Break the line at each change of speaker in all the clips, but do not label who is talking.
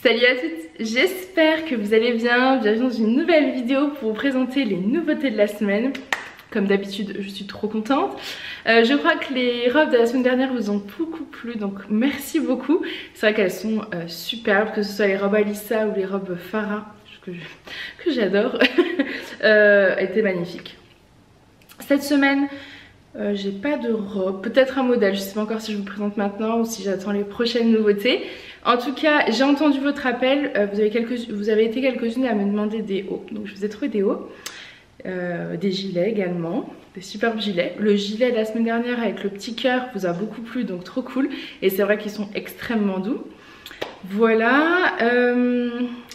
Salut à toutes, j'espère que vous allez bien. Bienvenue dans une nouvelle vidéo pour vous présenter les nouveautés de la semaine. Comme d'habitude, je suis trop contente. Je crois que les robes de la semaine dernière vous ont beaucoup plu, donc merci beaucoup. C'est vrai qu'elles sont superbes, que ce soit les robes Alissa ou les robes Farah, que j'adore, étaient magnifiques. Cette semaine, j'ai pas de robe, peut-être un modèle, je sais pas encore si je vous présente maintenant ou si j'attends les prochaines nouveautés. En tout cas, j'ai entendu votre appel, vous avez été quelques-unes à me demander des hauts, donc je vous ai trouvé des hauts, des gilets également, des superbes gilets. Le gilet de la semaine dernière avec le petit cœur vous a beaucoup plu, donc trop cool, et c'est vrai qu'ils sont extrêmement doux. Voilà,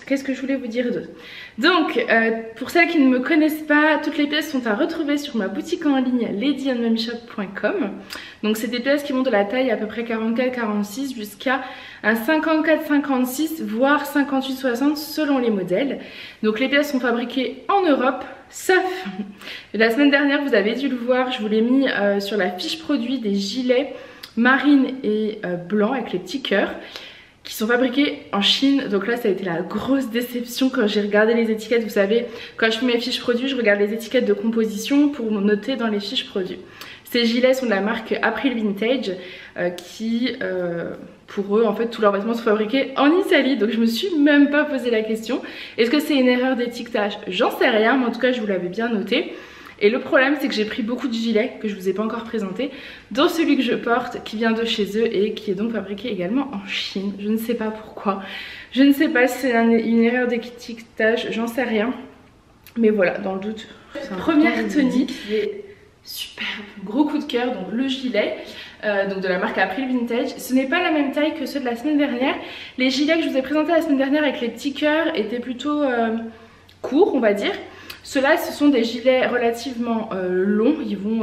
qu'est-ce que je voulais vous dire d'autre? Donc, pour celles qui ne me connaissent pas, toutes les pièces sont à retrouver sur ma boutique en ligne ladyandmummyshop.com. Donc c'est des pièces qui vont de la taille à peu près 44-46 jusqu'à un 54-56 voire 58-60 selon les modèles. Donc les pièces sont fabriquées en Europe, sauf la semaine dernière, vous avez dû le voir, je vous l'ai mis sur la fiche produit, des gilets marine et blanc avec les petits cœurs qui sont fabriqués en Chine. Donc là ça a été la grosse déception quand j'ai regardé les étiquettes. Vous savez, quand je fais mes fiches produits, je regarde les étiquettes de composition pour noter dans les fiches produits. Ces gilets sont de la marque April Vintage qui, pour eux, en fait, tous leurs vêtements sont fabriqués en Italie. Donc je me suis même pas posé la question. Est-ce que c'est une erreur d'étiquetage? J'en sais rien, mais en tout cas je vous l'avais bien noté. Et le problème, c'est que j'ai pris beaucoup de gilets que je vous ai pas encore présenté, dont celui que je porte qui vient de chez eux et qui est donc fabriqué également en Chine. Je ne sais pas pourquoi, je ne sais pas si c'est une erreur d'étiquetage, j'en sais rien. Mais voilà, dans le doute. Première tenue qui est superbe, gros coup de cœur, donc le gilet. Donc de la marque April Vintage. Ce n'est pas la même taille que ceux de la semaine dernière. Les gilets que je vous ai présentés la semaine dernière avec les petits cœurs étaient plutôt courts, on va dire. Ceux-là, ce sont des gilets relativement longs, ils vont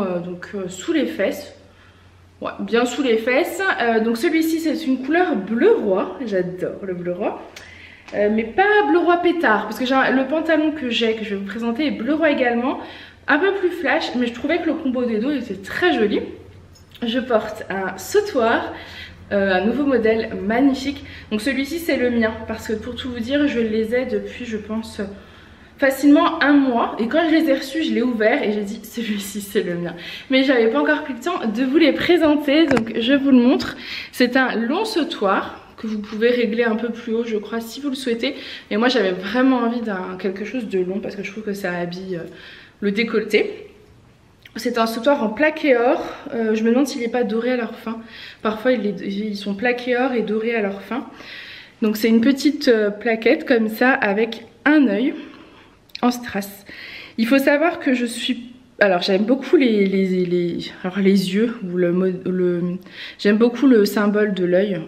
sous les fesses. Ouais, bien sous les fesses. Donc celui-ci, c'est une couleur bleu roi, j'adore le bleu roi. Mais pas bleu roi pétard, parce que le pantalon que je vais vous présenter est bleu roi également. Un peu plus flash, mais je trouvais que le combo des deux était très joli. Je porte un sautoir, un nouveau modèle magnifique. Donc celui-ci c'est le mien, parce que pour tout vous dire, je les ai depuis, je pense, facilement un mois. Et quand je les ai reçus, je l'ai ouvert et j'ai dit celui-ci c'est le mien. Mais j'avais pas encore pris le temps de vous les présenter, donc je vous le montre. C'est un long sautoir que vous pouvez régler un peu plus haut, je crois, si vous le souhaitez. Mais moi j'avais vraiment envie d'un quelque chose de long, parce que je trouve que ça habille le décolleté. C'est un sautoir en plaqué or, je me demande s'il n'est pas doré à leur fin. Parfois ils sont plaqués or et dorés à leur fin. Donc c'est une petite plaquette comme ça avec un œil en strass. Il faut savoir que je suis... Alors j'aime beaucoup les yeux, ou j'aime beaucoup le symbole de l'œil,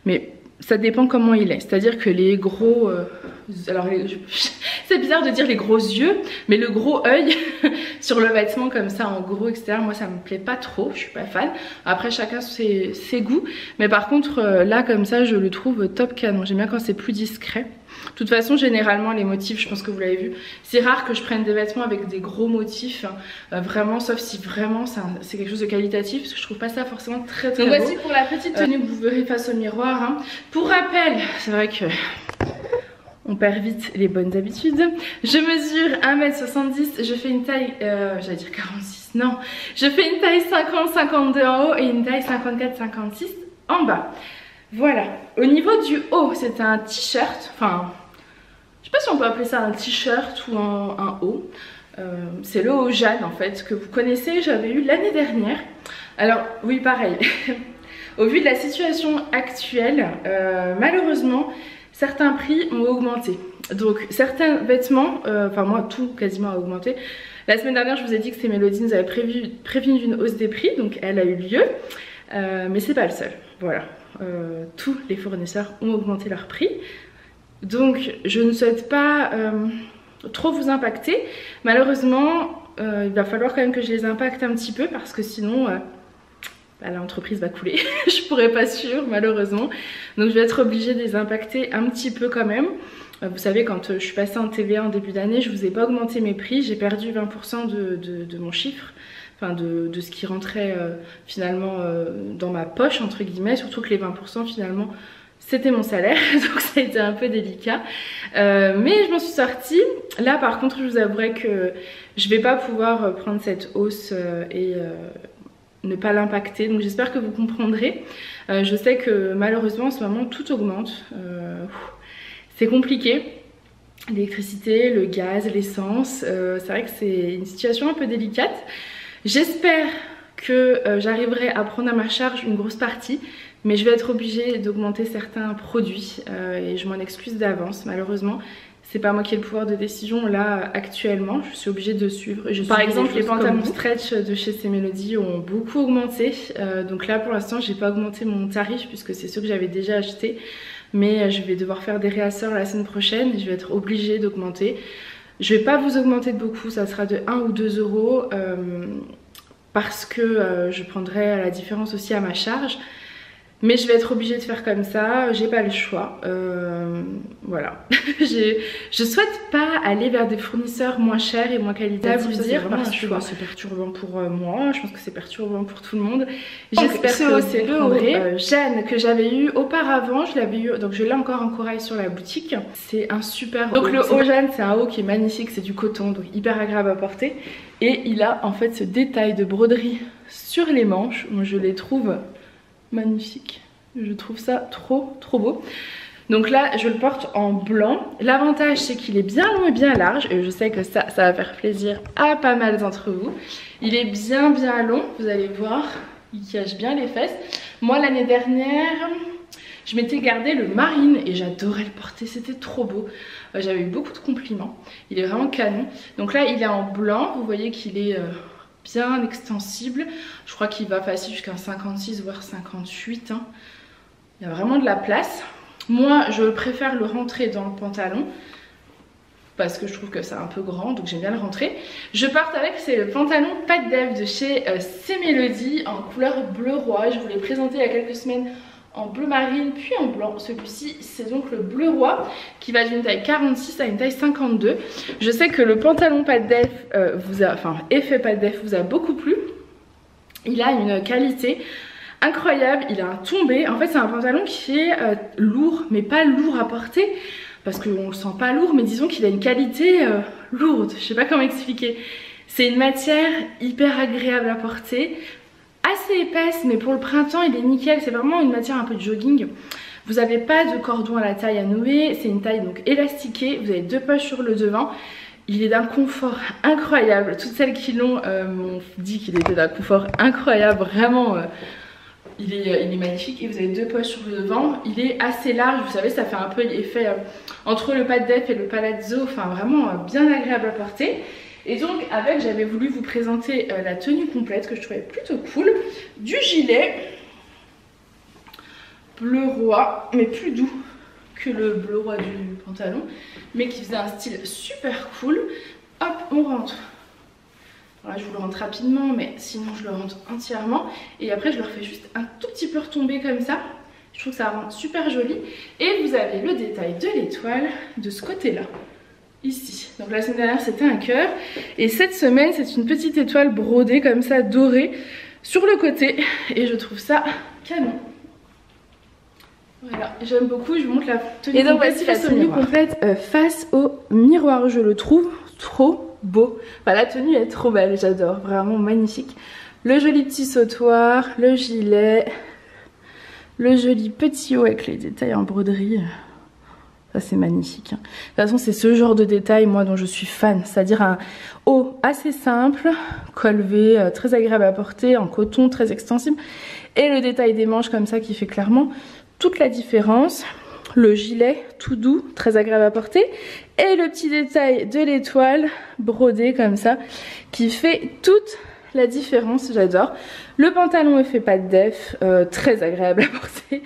mais ça dépend comment il est. C'est-à-dire que les gros... c'est bizarre de dire les gros yeux, mais le gros œil sur le vêtement comme ça en gros etc, moi ça me plaît pas trop, je suis pas fan. Après chacun ses goûts, mais par contre là comme ça je le trouve top canon. J'aime bien quand c'est plus discret. De toute façon généralement les motifs, je pense que vous l'avez vu, c'est rare que je prenne des vêtements avec des gros motifs, vraiment, sauf si vraiment c'est quelque chose de qualitatif, parce que je trouve pas ça forcément très beau. Donc voici pour la petite tenue que vous verrez face au miroir, hein. Pour rappel, c'est vrai que on perd vite les bonnes habitudes. Je mesure 1m70, je fais une taille, j'allais dire 46, non. Je fais une taille 50-52 en haut et une taille 54-56 en bas. Voilà. Au niveau du haut, c'est un t-shirt, enfin, je sais pas si on peut appeler ça un t-shirt ou un haut. C'est le haut Jeanne en fait, que vous connaissez, j'avais eu l'année dernière. Alors, oui, pareil. Au vu de la situation actuelle, malheureusement, certains prix ont augmenté. Donc certains vêtements, enfin moi tout quasiment a augmenté. La semaine dernière je vous ai dit que c'est Mélodie nous avait prévenu d'une hausse des prix, donc elle a eu lieu. Mais c'est pas le seul, voilà. Tous les fournisseurs ont augmenté leur prix. Donc je ne souhaite pas trop vous impacter. Malheureusement, il va falloir quand même que je les impacte un petit peu, parce que sinon... l'entreprise va couler, je pourrais pas sûre malheureusement. Donc je vais être obligée de les impacter un petit peu quand même. Vous savez, quand je suis passée en TVA en début d'année, je vous ai pas augmenté mes prix, j'ai perdu 20% de mon chiffre, enfin de ce qui rentrait finalement dans ma poche entre guillemets, surtout que les 20% finalement c'était mon salaire, donc ça a été un peu délicat. Mais je m'en suis sortie. Là par contre je vous avouerai que je vais pas pouvoir prendre cette hausse et ne pas l'impacter. Donc j'espère que vous comprendrez. Je sais que malheureusement en ce moment tout augmente. C'est compliqué. L'électricité, le gaz, l'essence. C'est vrai que c'est une situation un peu délicate. J'espère que j'arriverai à prendre à ma charge une grosse partie. Mais je vais être obligée d'augmenter certains produits et je m'en excuse d'avance. Malheureusement, c'est pas moi qui ai le pouvoir de décision là actuellement. Je suis obligée de suivre. Par exemple, les pantalons stretch de chez C-Melody ont beaucoup augmenté. Donc là, pour l'instant, j'ai pas augmenté mon tarif puisque c'est ceux que j'avais déjà acheté. Mais je vais devoir faire des réassorts la semaine prochaine et je vais être obligée d'augmenter. Je vais pas vous augmenter de beaucoup, ça sera de 1 ou 2 euros parce que je prendrai la différence aussi à ma charge. Mais je vais être obligée de faire comme ça, j'ai pas le choix. Voilà. Je souhaite pas aller vers des fournisseurs moins chers et moins qualitatifs, vous dire, parce que c'est perturbant pour moi, je pense que c'est perturbant pour tout le monde. J'espère que c'est le Jeanne que j'avais eu auparavant, je l'avais eu, donc je l'ai encore en corail sur la boutique. C'est un super haut. Donc le haut Jeanne, c'est un haut qui est magnifique, c'est du coton, donc hyper agréable à porter. Et il a en fait ce détail de broderie sur les manches, moi je les trouve magnifique, je trouve ça trop beau. Donc là je le porte en blanc. L'avantage c'est qu'il est bien long et bien large et je sais que ça va faire plaisir à pas mal d'entre vous. Il est bien long, vous allez voir, il cache bien les fesses. Moi l'année dernière je m'étais gardé le marine et j'adorais le porter, c'était trop beau. J'avais eu beaucoup de compliments, il est vraiment canon. Donc là il est en blanc, vous voyez qu'il est bien extensible. Je crois qu'il va facile jusqu'à 56 voire 58 hein. Il y a vraiment de la place. Moi je préfère le rentrer dans le pantalon parce que je trouve que c'est un peu grand, donc j'aime bien le rentrer. Je porte avec, c'est le pantalon Pat Dev de chez C-Melody en couleur bleu roi. Je vous l'ai présenté il y a quelques semaines en bleu marine puis en blanc. Celui-ci c'est donc le bleu roi qui va d'une taille 46 à une taille 52. Je sais que le pantalon Pat Dev effet Pat Dev vous a beaucoup plu. Il a une qualité incroyable, il a un tombé. En fait c'est un pantalon qui est lourd mais pas lourd à porter parce qu'on le sent pas lourd, mais disons qu'il a une qualité lourde, je sais pas comment expliquer. C'est une matière hyper agréable à porter, assez épaisse, mais pour le printemps il est nickel. C'est vraiment une matière un peu de jogging. Vous n'avez pas de cordon à la taille à nouer, c'est une taille donc élastiquée, vous avez 2 poches sur le devant. Il est d'un confort incroyable. Toutes celles qui l'ont m'ont dit qu'il était d'un confort incroyable, vraiment il est magnifique. Et vous avez 2 poches sur le devant, il est assez large, vous savez ça fait un peu l'effet entre le Pat Dev et le palazzo, enfin vraiment bien agréable à porter. Et donc avec, j'avais voulu vous présenter la tenue complète que je trouvais plutôt cool. Du gilet bleu roi, mais plus doux que le bleu roi du pantalon, mais qui faisait un style super cool. Hop, on rentre. Voilà, je vous le rentre rapidement, mais sinon je le rentre entièrement. Et après je le refais juste un tout petit peu retomber comme ça. Je trouve que ça rend super joli. Et vous avez le détail de l'étoile de ce côté-là. Ici, donc la semaine dernière c'était un cœur et cette semaine c'est une petite étoile brodée comme ça, dorée sur le côté et je trouve ça canon. Voilà, j'aime beaucoup, je vous montre la tenue. Et donc voici la tenue complète face au miroir, je le trouve trop beau. Enfin, la tenue est trop belle, j'adore, vraiment magnifique. Le joli petit sautoir, le gilet, le joli petit haut avec les détails en broderie. Ça c'est magnifique. De toute façon c'est ce genre de détail moi dont je suis fan. C'est-à-dire un haut assez simple, col V, très agréable à porter, en coton, très extensible. Et le détail des manches comme ça qui fait clairement toute la différence. Le gilet tout doux, très agréable à porter. Et le petit détail de l'étoile brodé comme ça qui fait toute la différence, j'adore. Le pantalon effet Pat Dev, très agréable à porter.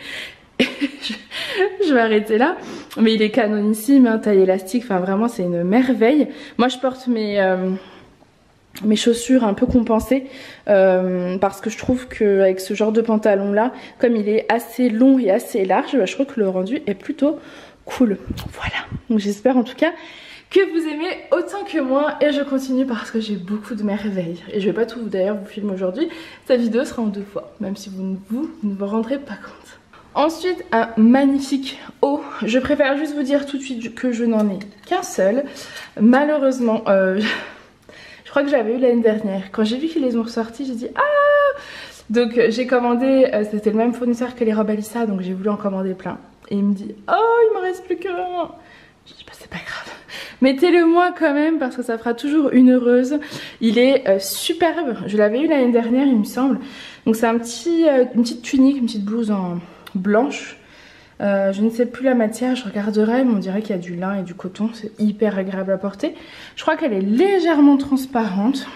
Je vais arrêter là, mais il est canonissime, hein, taille élastique, enfin vraiment c'est une merveille. Moi je porte mes chaussures un peu compensées parce que je trouve qu'avec ce genre de pantalon là, comme il est assez long et assez large, je trouve que le rendu est plutôt cool. Voilà, donc j'espère en tout cas que vous aimez autant que moi et je continue parce que j'ai beaucoup de merveilles. Et je vais pas tout d'ailleurs vous filmer aujourd'hui, cette vidéo sera en 2 fois, même si vous ne vous rendrez pas compte. Ensuite, un magnifique haut. Je préfère juste vous dire tout de suite que je n'en ai qu'un seul. Malheureusement, je crois que j'avais eu l'année dernière. Quand j'ai vu qu'ils les ont ressortis, j'ai dit ah. Donc j'ai commandé, c'était le même fournisseur que les robes Alissa, donc j'ai voulu en commander plein. Et il me dit oh, il m'en reste plus qu'un. Je dis bah c'est pas grave. Mettez-le moi quand même parce que ça fera toujours une heureuse. Il est superbe. Je l'avais eu l'année dernière, il me semble. Donc c'est un une petite tunique, une petite blouse en blanche. Je ne sais plus la matière, je regarderai, mais on dirait qu'il y a du lin et du coton. C'est hyper agréable à porter. Je crois qu'elle est légèrement transparente.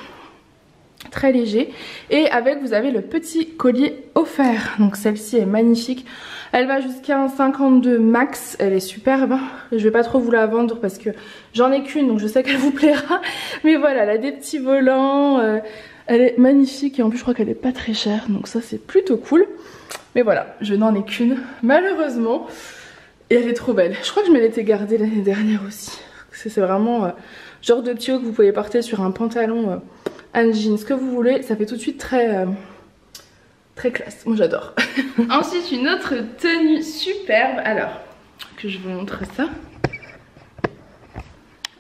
Très léger. Et avec, vous avez le petit collier offert. Donc celle-ci est magnifique. Elle va jusqu'à un 52 max. Elle est superbe. Je vais pas trop vous la vendre parce que j'en ai qu'une, donc je sais qu'elle vous plaira. Mais voilà, elle a des petits volants. Elle est magnifique et en plus je crois qu'elle est pas très chère. Donc ça c'est plutôt cool. Mais voilà, je n'en ai qu'une malheureusement. Et elle est trop belle. Je crois que je me l'étais gardée l'année dernière aussi. C'est vraiment genre de petit haut que vous pouvez porter sur un pantalon, un jean, ce que vous voulez. Ça fait tout de suite très classe. Moi j'adore. Ensuite une autre tenue superbe. Alors que je vous montre ça.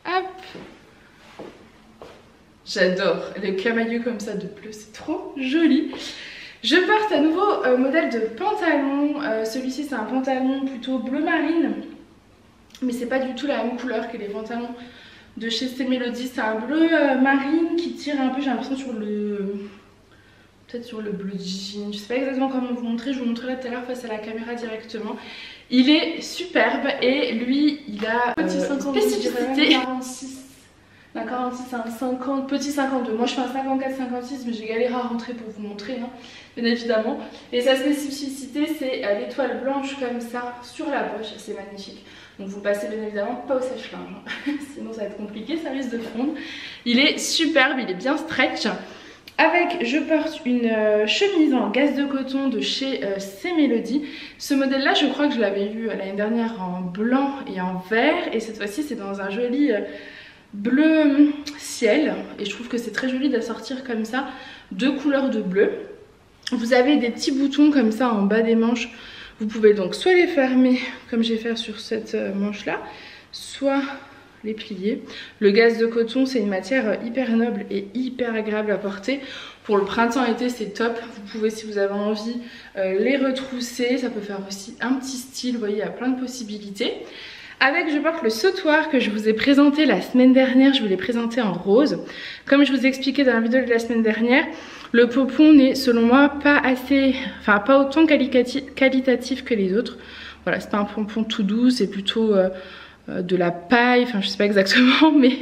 Hop. J'adore le camailleux comme ça de bleu, c'est trop joli. Je porte un nouveau modèle de pantalon. Celui-ci c'est un pantalon plutôt bleu marine, mais c'est pas du tout la même couleur que les pantalons de chez Mélodie. C'est un bleu marine qui tire un peu, j'ai l'impression, sur le... peut-être sur le bleu jean. Je sais pas exactement comment vous montrer, je vous montrerai tout à l'heure face à la caméra directement. Il est superbe et lui il a
petit 50,
spécificité.
46. La 46 c'est un 50, petit 52. Moi je fais un 54-56 mais j'ai galéré à rentrer pour vous montrer, hein, bien évidemment. Et sa spécificité c'est l'étoile blanche comme ça sur la poche, c'est magnifique. Donc vous passez bien évidemment pas au sèche-linge, hein. Sinon ça va être compliqué, ça risque de fondre. Il est superbe, il est bien stretch. Avec, je porte une chemise en gaze de coton de chez Mélodie. Ce modèle là je crois que je l'avais eu l'année dernière en blanc et en vert. Et cette fois-ci c'est dans un joli... bleu ciel, et je trouve que c'est très joli d'assortir comme ça deux couleurs de bleu. Vous avez des petits boutons comme ça en bas des manches, vous pouvez donc soit les fermer comme j'ai fait sur cette manche là, soit les plier. Le gaze de coton c'est une matière hyper noble et hyper agréable à porter. Pour le printemps-été c'est top, vous pouvez si vous avez envie les retrousser, ça peut faire aussi un petit style, vous voyez il y a plein de possibilités. Avec, je porte le sautoir que je vous ai présenté la semaine dernière, je vous l'ai présenté en rose. Comme je vous ai expliqué dans la vidéo de la semaine dernière, le popon n'est selon moi pas assez, enfin pas autant qualitatif que les autres. Voilà, c'est pas un pompon tout doux, c'est plutôt de la paille, enfin je sais pas exactement, mais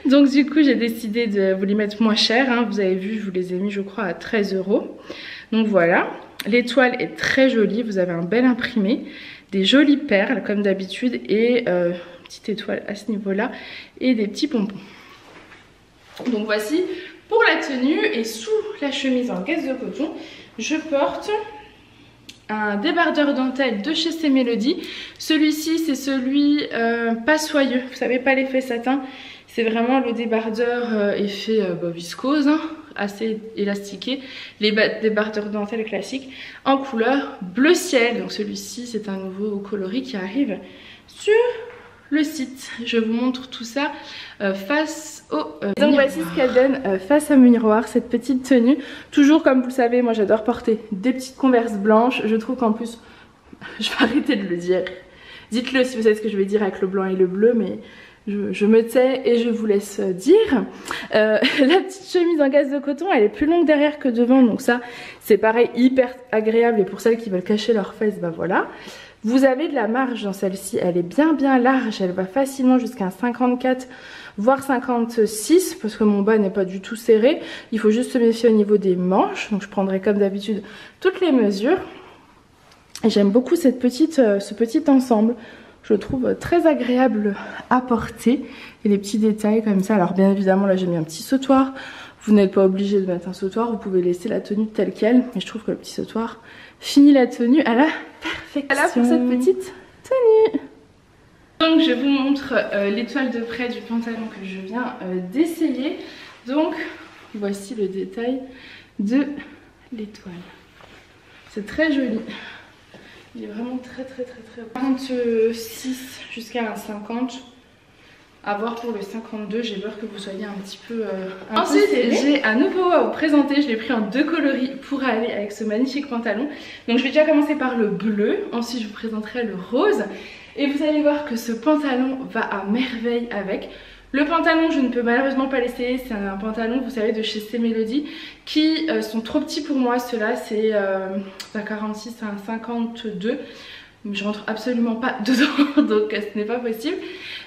donc du coup j'ai décidé de vous les mettre moins cher, hein. Vous avez vu, je vous les ai mis je crois à 13 €. Donc voilà, l'étoile est très jolie, vous avez un bel imprimé. Des jolies perles comme d'habitude et une petite étoile à ce niveau là et des petits pompons. Donc voici pour la tenue. Et sous la chemise en gaze de coton je porte un débardeur dentelle de chez Mélodie. Celui-ci c'est celui pas soyeux, vous savez, pas l'effet satin, c'est vraiment le débardeur effet viscose, hein, assez élastiqué, les débardeurs dentelle classiques en couleur bleu ciel. Donc celui-ci c'est un nouveau coloris qui arrive sur le site. Je vous montre tout ça face au donc voici ce qu'elle donne face à mon miroir, cette petite tenue. Toujours comme vous le savez, moi j'adore porter des petites converses blanches. Je trouve qu'en plus, je vais arrêter de le dire, dites-le si vous savez ce que je vais dire avec le blanc et le bleu, mais je me tais et je vous laisse dire. La petite chemise en gaze de coton, elle est plus longue derrière que devant, donc ça c'est pareil, hyper agréable. Et pour celles qui veulent cacher leurs fesses, bah voilà. Vous avez de la marge dans celle-ci, elle est bien large, elle va facilement jusqu'à un 54 voire 56 parce que mon bas n'est pas du tout serré. Il faut juste se méfier au niveau des manches, donc je prendrai comme d'habitude toutes les mesures. Et j'aime beaucoup ce petit ensemble. Je le trouve très agréable à porter. Et les petits détails comme ça. Alors bien évidemment là j'ai mis un petit sautoir. Vous n'êtes pas obligé de mettre un sautoir. Vous pouvez laisser la tenue telle quelle. Mais je trouve que le petit sautoir finit la tenue à la perfection. Voilà pour cette petite tenue. Donc je vous montre l'étoile de près du pantalon que je viens d'essayer. Donc voici le détail de l'étoile. C'est très joli. Il est vraiment très beau. 46 jusqu'à un 50. À voir pour le 52, j'ai peur que vous soyez un petit peu... Ensuite, j'ai un nouveau à vous présenter. Je l'ai pris en 2 coloris pour aller avec ce magnifique pantalon. Donc je vais déjà commencer par le bleu. Ensuite, je vous présenterai le rose. Et vous allez voir que ce pantalon va à merveille avec. Le pantalon, je ne peux malheureusement pas l'essayer. C'est un pantalon, vous savez, de chez C-Melody qui sont trop petits pour moi. Ceux-là, c'est un 46 à un 52. Je rentre absolument pas dedans, donc ce n'est pas possible.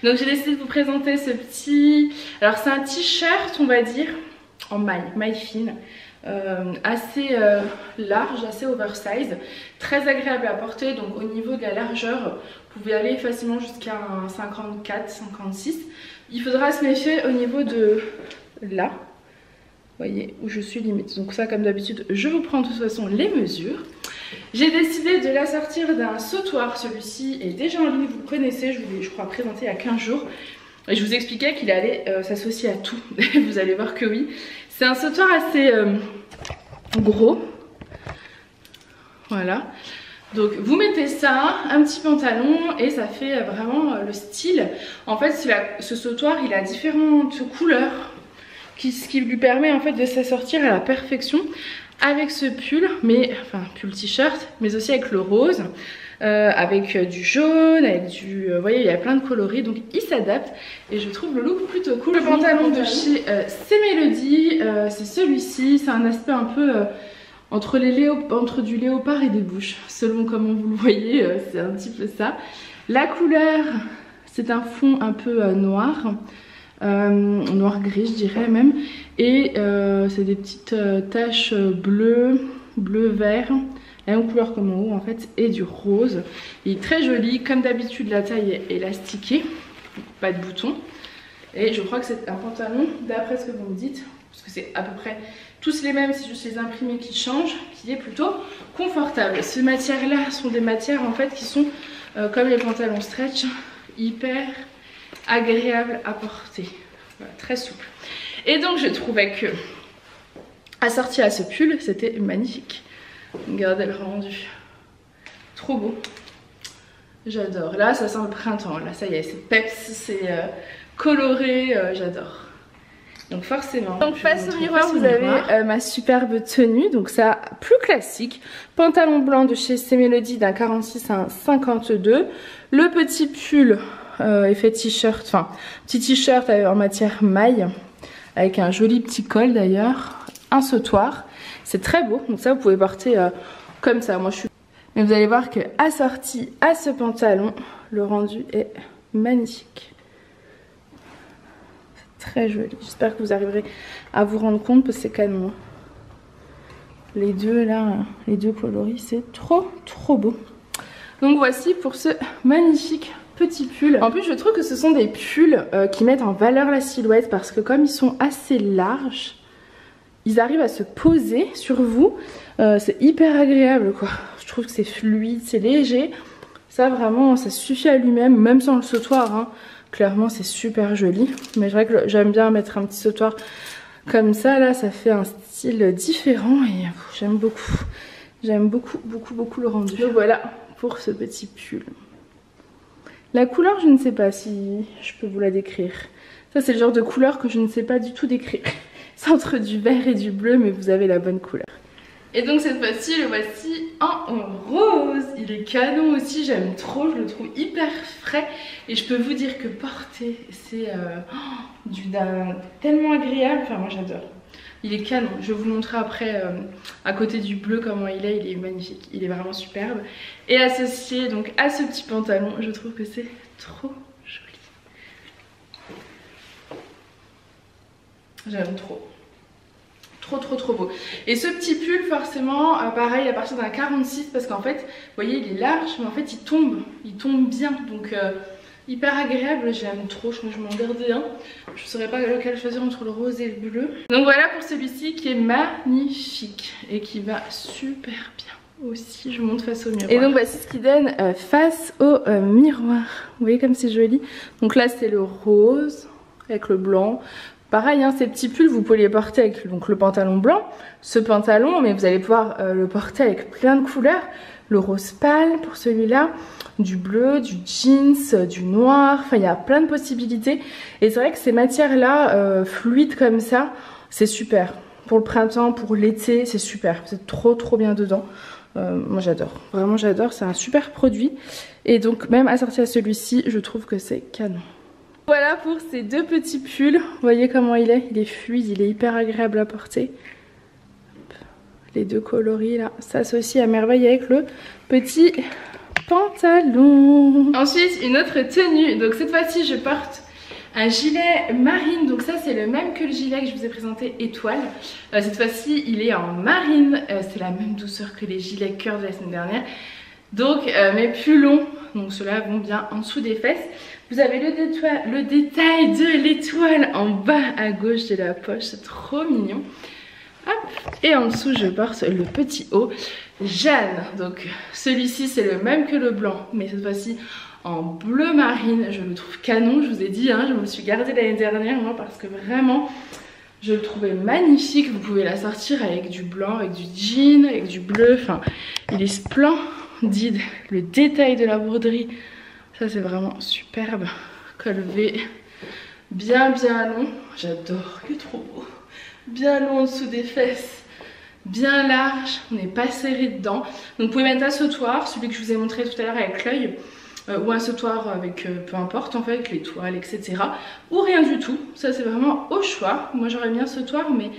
Donc j'ai décidé de vous présenter ce petit... Alors c'est un t-shirt, on va dire, en maille fine, assez large, assez oversize, très agréable à porter. Donc au niveau de la largeur, vous pouvez aller facilement jusqu'à un 54, 56. Il faudra se méfier au niveau de là, vous voyez, où je suis limite. Donc ça, comme d'habitude, je vous prends de toute façon les mesures. J'ai décidé de l'assortir d'un sautoir. Celui-ci est déjà en ligne, vous le connaissez, je vous l'ai, je crois, présenté il y a 15 jours. Et je vous expliquais qu'il allait s'associer à tout. Vous allez voir que oui. C'est un sautoir assez gros. Voilà. Donc vous mettez ça, un petit pantalon et ça fait vraiment le style. En fait, ce sautoir, il a différentes couleurs. Ce qui lui permet en fait de s'assortir à la perfection avec ce pull, pull t-shirt, mais aussi avec le rose, avec du jaune, avec du... vous voyez, il y a plein de coloris, donc il s'adapte et je trouve le look plutôt cool. Le pantalon de chez C-Melody, c'est celui-ci, c'est un aspect un peu entre du léopard et des bouches, selon comment vous le voyez, c'est un petit peu ça. La couleur, c'est un fond un peu noir. Noir gris je dirais même, et c'est des petites taches bleu vert, la même couleur comme en haut en fait, et du rose. Il est très joli, comme d'habitude la taille est élastiquée, pas de boutons, et je crois que c'est un pantalon, d'après ce que vous me dites, parce que c'est à peu près tous les mêmes, c'est juste les imprimés qui changent, qui est plutôt confortable. Ces matières là sont des matières en fait qui sont comme les pantalons stretch, hyper agréable à porter, voilà, très souple. Et donc je trouvais que assorti à ce pull c'était magnifique. Regardez le rendu, trop beau, j'adore. Là ça sent le printemps, là ça y est, c'est peps, c'est coloré, j'adore. Donc forcément, donc face au miroir vous avez ma superbe tenue, donc ça plus classique, pantalon blanc de chez C-Melody d'un 46 à un 52, le petit pull effet t-shirt, enfin petit t-shirt en matière maille avec un joli petit col d'ailleurs, un sautoir, c'est très beau, donc ça vous pouvez porter comme ça. Moi je suis... Mais vous allez voir que assorti à ce pantalon, le rendu est magnifique, c'est très joli. J'espère que vous arriverez à vous rendre compte parce que c'est canon. Les deux là, les deux coloris, c'est trop beau. Donc voici pour ce magnifique petit pull. En plus je trouve que ce sont des pulls qui mettent en valeur la silhouette parce que comme ils sont assez larges, ils arrivent à se poser sur vous. C'est hyper agréable quoi. Je trouve que c'est fluide, c'est léger. Ça vraiment, ça suffit à lui-même, même sans le sautoir. Hein. Clairement c'est super joli. Mais je dirais que j'aime bien mettre un petit sautoir comme ça. Là ça fait un style différent et j'aime beaucoup. J'aime beaucoup le rendu. Donc voilà pour ce petit pull. La couleur, je ne sais pas si je peux vous la décrire. Ça, c'est le genre de couleur que je ne sais pas du tout décrire. C'est entre du vert et du bleu, mais vous avez la bonne couleur. Et donc cette fois-ci, le voici en rose. Il est canon aussi, j'aime trop, je le trouve hyper frais. Et je peux vous dire que porter, c'est tellement agréable. Enfin, moi j'adore. Il est canon, je vais vous montrer après à côté du bleu comment il est magnifique, il est vraiment superbe. Et associé donc à ce petit pantalon, je trouve que c'est trop joli. J'aime trop. Trop beau. Et ce petit pull forcément pareil à partir d'un 46 parce qu'en fait, vous voyez il est large mais en fait il tombe bien donc... hyper agréable, j'aime trop, je crois que je vais m'en garder un. Je ne saurais pas lequel choisir entre le rose et le bleu. Donc voilà pour celui-ci qui est magnifique et qui va super bien aussi. Je monte face au miroir. Et donc voici ce qui donne face au miroir. Vous voyez comme c'est joli. Donc là c'est le rose avec le blanc.
Pareil, hein, ces petits pulls, vous pouvez les porter avec donc, le pantalon blanc, ce pantalon, mais vous allez pouvoir le porter avec plein de couleurs. Le rose pâle pour celui-là, du bleu, du jeans, du noir, enfin il y a plein de possibilités. Et c'est vrai que ces matières-là, fluides comme ça, c'est super. Pour le printemps, pour l'été, c'est super. Vous êtes trop bien dedans. Moi j'adore, vraiment j'adore, c'est un super produit. Et donc même assorti à celui-ci, je trouve que c'est canon. Voilà pour ces deux petits pulls. Vous voyez comment il est fluide, il est hyper agréable à porter. Les deux coloris là s'associent à merveille avec le petit pantalon. Ensuite une autre tenue, donc cette fois-ci je porte un gilet marine, donc ça c'est le même que le gilet que je vous ai présenté étoile. Cette fois-ci il est en marine, c'est la même douceur que les gilets cœur de la semaine dernière. Donc mais plus long, donc ceux-là vont bien en dessous des fesses. Vous avez le détail de l'étoile en bas à gauche de la poche, c'est trop mignon. Hop. Et en dessous je porte le petit haut Jeanne, donc celui-ci c'est le même que le blanc, mais cette fois-ci en bleu marine. Je le trouve canon, je vous ai dit, hein, je me le suis gardé l'année dernière moi parce que vraiment je le trouvais magnifique. Vous pouvez la sortir avec du blanc, avec du jean, avec du bleu, enfin il est splendide. Le détail de la broderie, ça c'est vraiment superbe. Col V bien long, j'adore, il est trop beau. Bien long en dessous des fesses, bien large, on n'est pas serré dedans. Donc vous pouvez mettre un sautoir, celui que je vous ai montré tout à l'heure avec l'œil, ou un sautoir avec peu importe en fait, avec l'étoile, etc. Ou rien du tout, ça c'est vraiment au choix. Moi j'aurais mis un sautoir, mais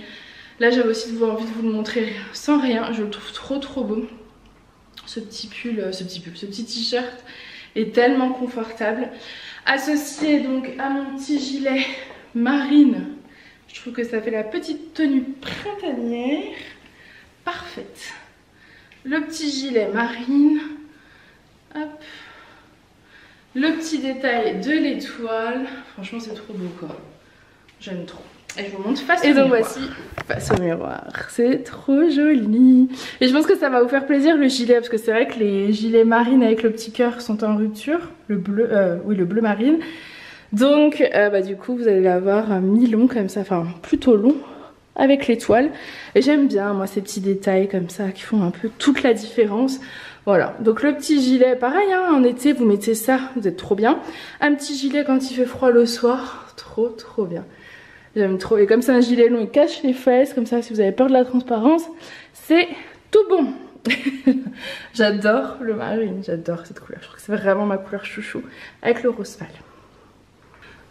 là j'avais aussi envie de vous le montrer sans rien. Je le trouve trop beau. Ce petit pull, ce petit t-shirt est tellement confortable. Associé donc à mon petit gilet marine, je trouve que ça fait la petite tenue printanière parfaite. Le petit gilet marine, hop, le petit détail de l'étoile, franchement c'est trop beau quoi, j'aime trop. Et je vous montre face au miroir. Et donc voici face au miroir, c'est trop joli. Et je pense que ça va vous faire plaisir le gilet, parce que c'est vrai que les gilets marines avec le petit cœur sont en rupture, le bleu, oui le bleu marine. Donc du coup vous allez l'avoir mi-long comme ça, enfin plutôt long avec l'étoile. Et j'aime bien moi ces petits détails comme ça qui font un peu toute la différence. Voilà, donc le petit gilet pareil hein, en été vous mettez ça, vous êtes trop bien. Un petit gilet quand il fait froid le soir, trop bien. J'aime trop, et comme c'est un gilet long il cache les fesses, comme ça si vous avez peur de la transparence, c'est tout bon. J'adore le marine, j'adore cette couleur, je trouve que c'est vraiment ma couleur chouchou avec le rose pâle.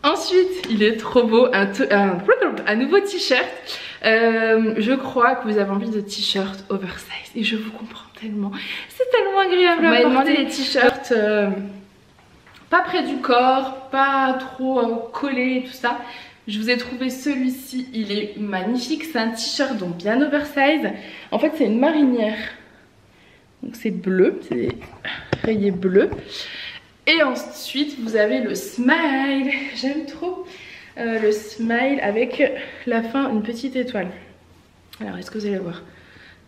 Ensuite, il est trop beau, un nouveau t-shirt. Je crois que vous avez envie de t-shirt oversize et je vous comprends tellement. C'est tellement agréable à porter. On m'a demandé des t-shirts pas près du corps, pas trop collés, tout ça. Je vous ai trouvé celui-ci, il est magnifique. C'est un t-shirt donc bien oversize. En fait, c'est une marinière. Donc c'est bleu, c'est rayé bleu. Et ensuite vous avez le smile, j'aime trop le smile avec la fin une petite étoile. Alors est-ce que vous allez voir?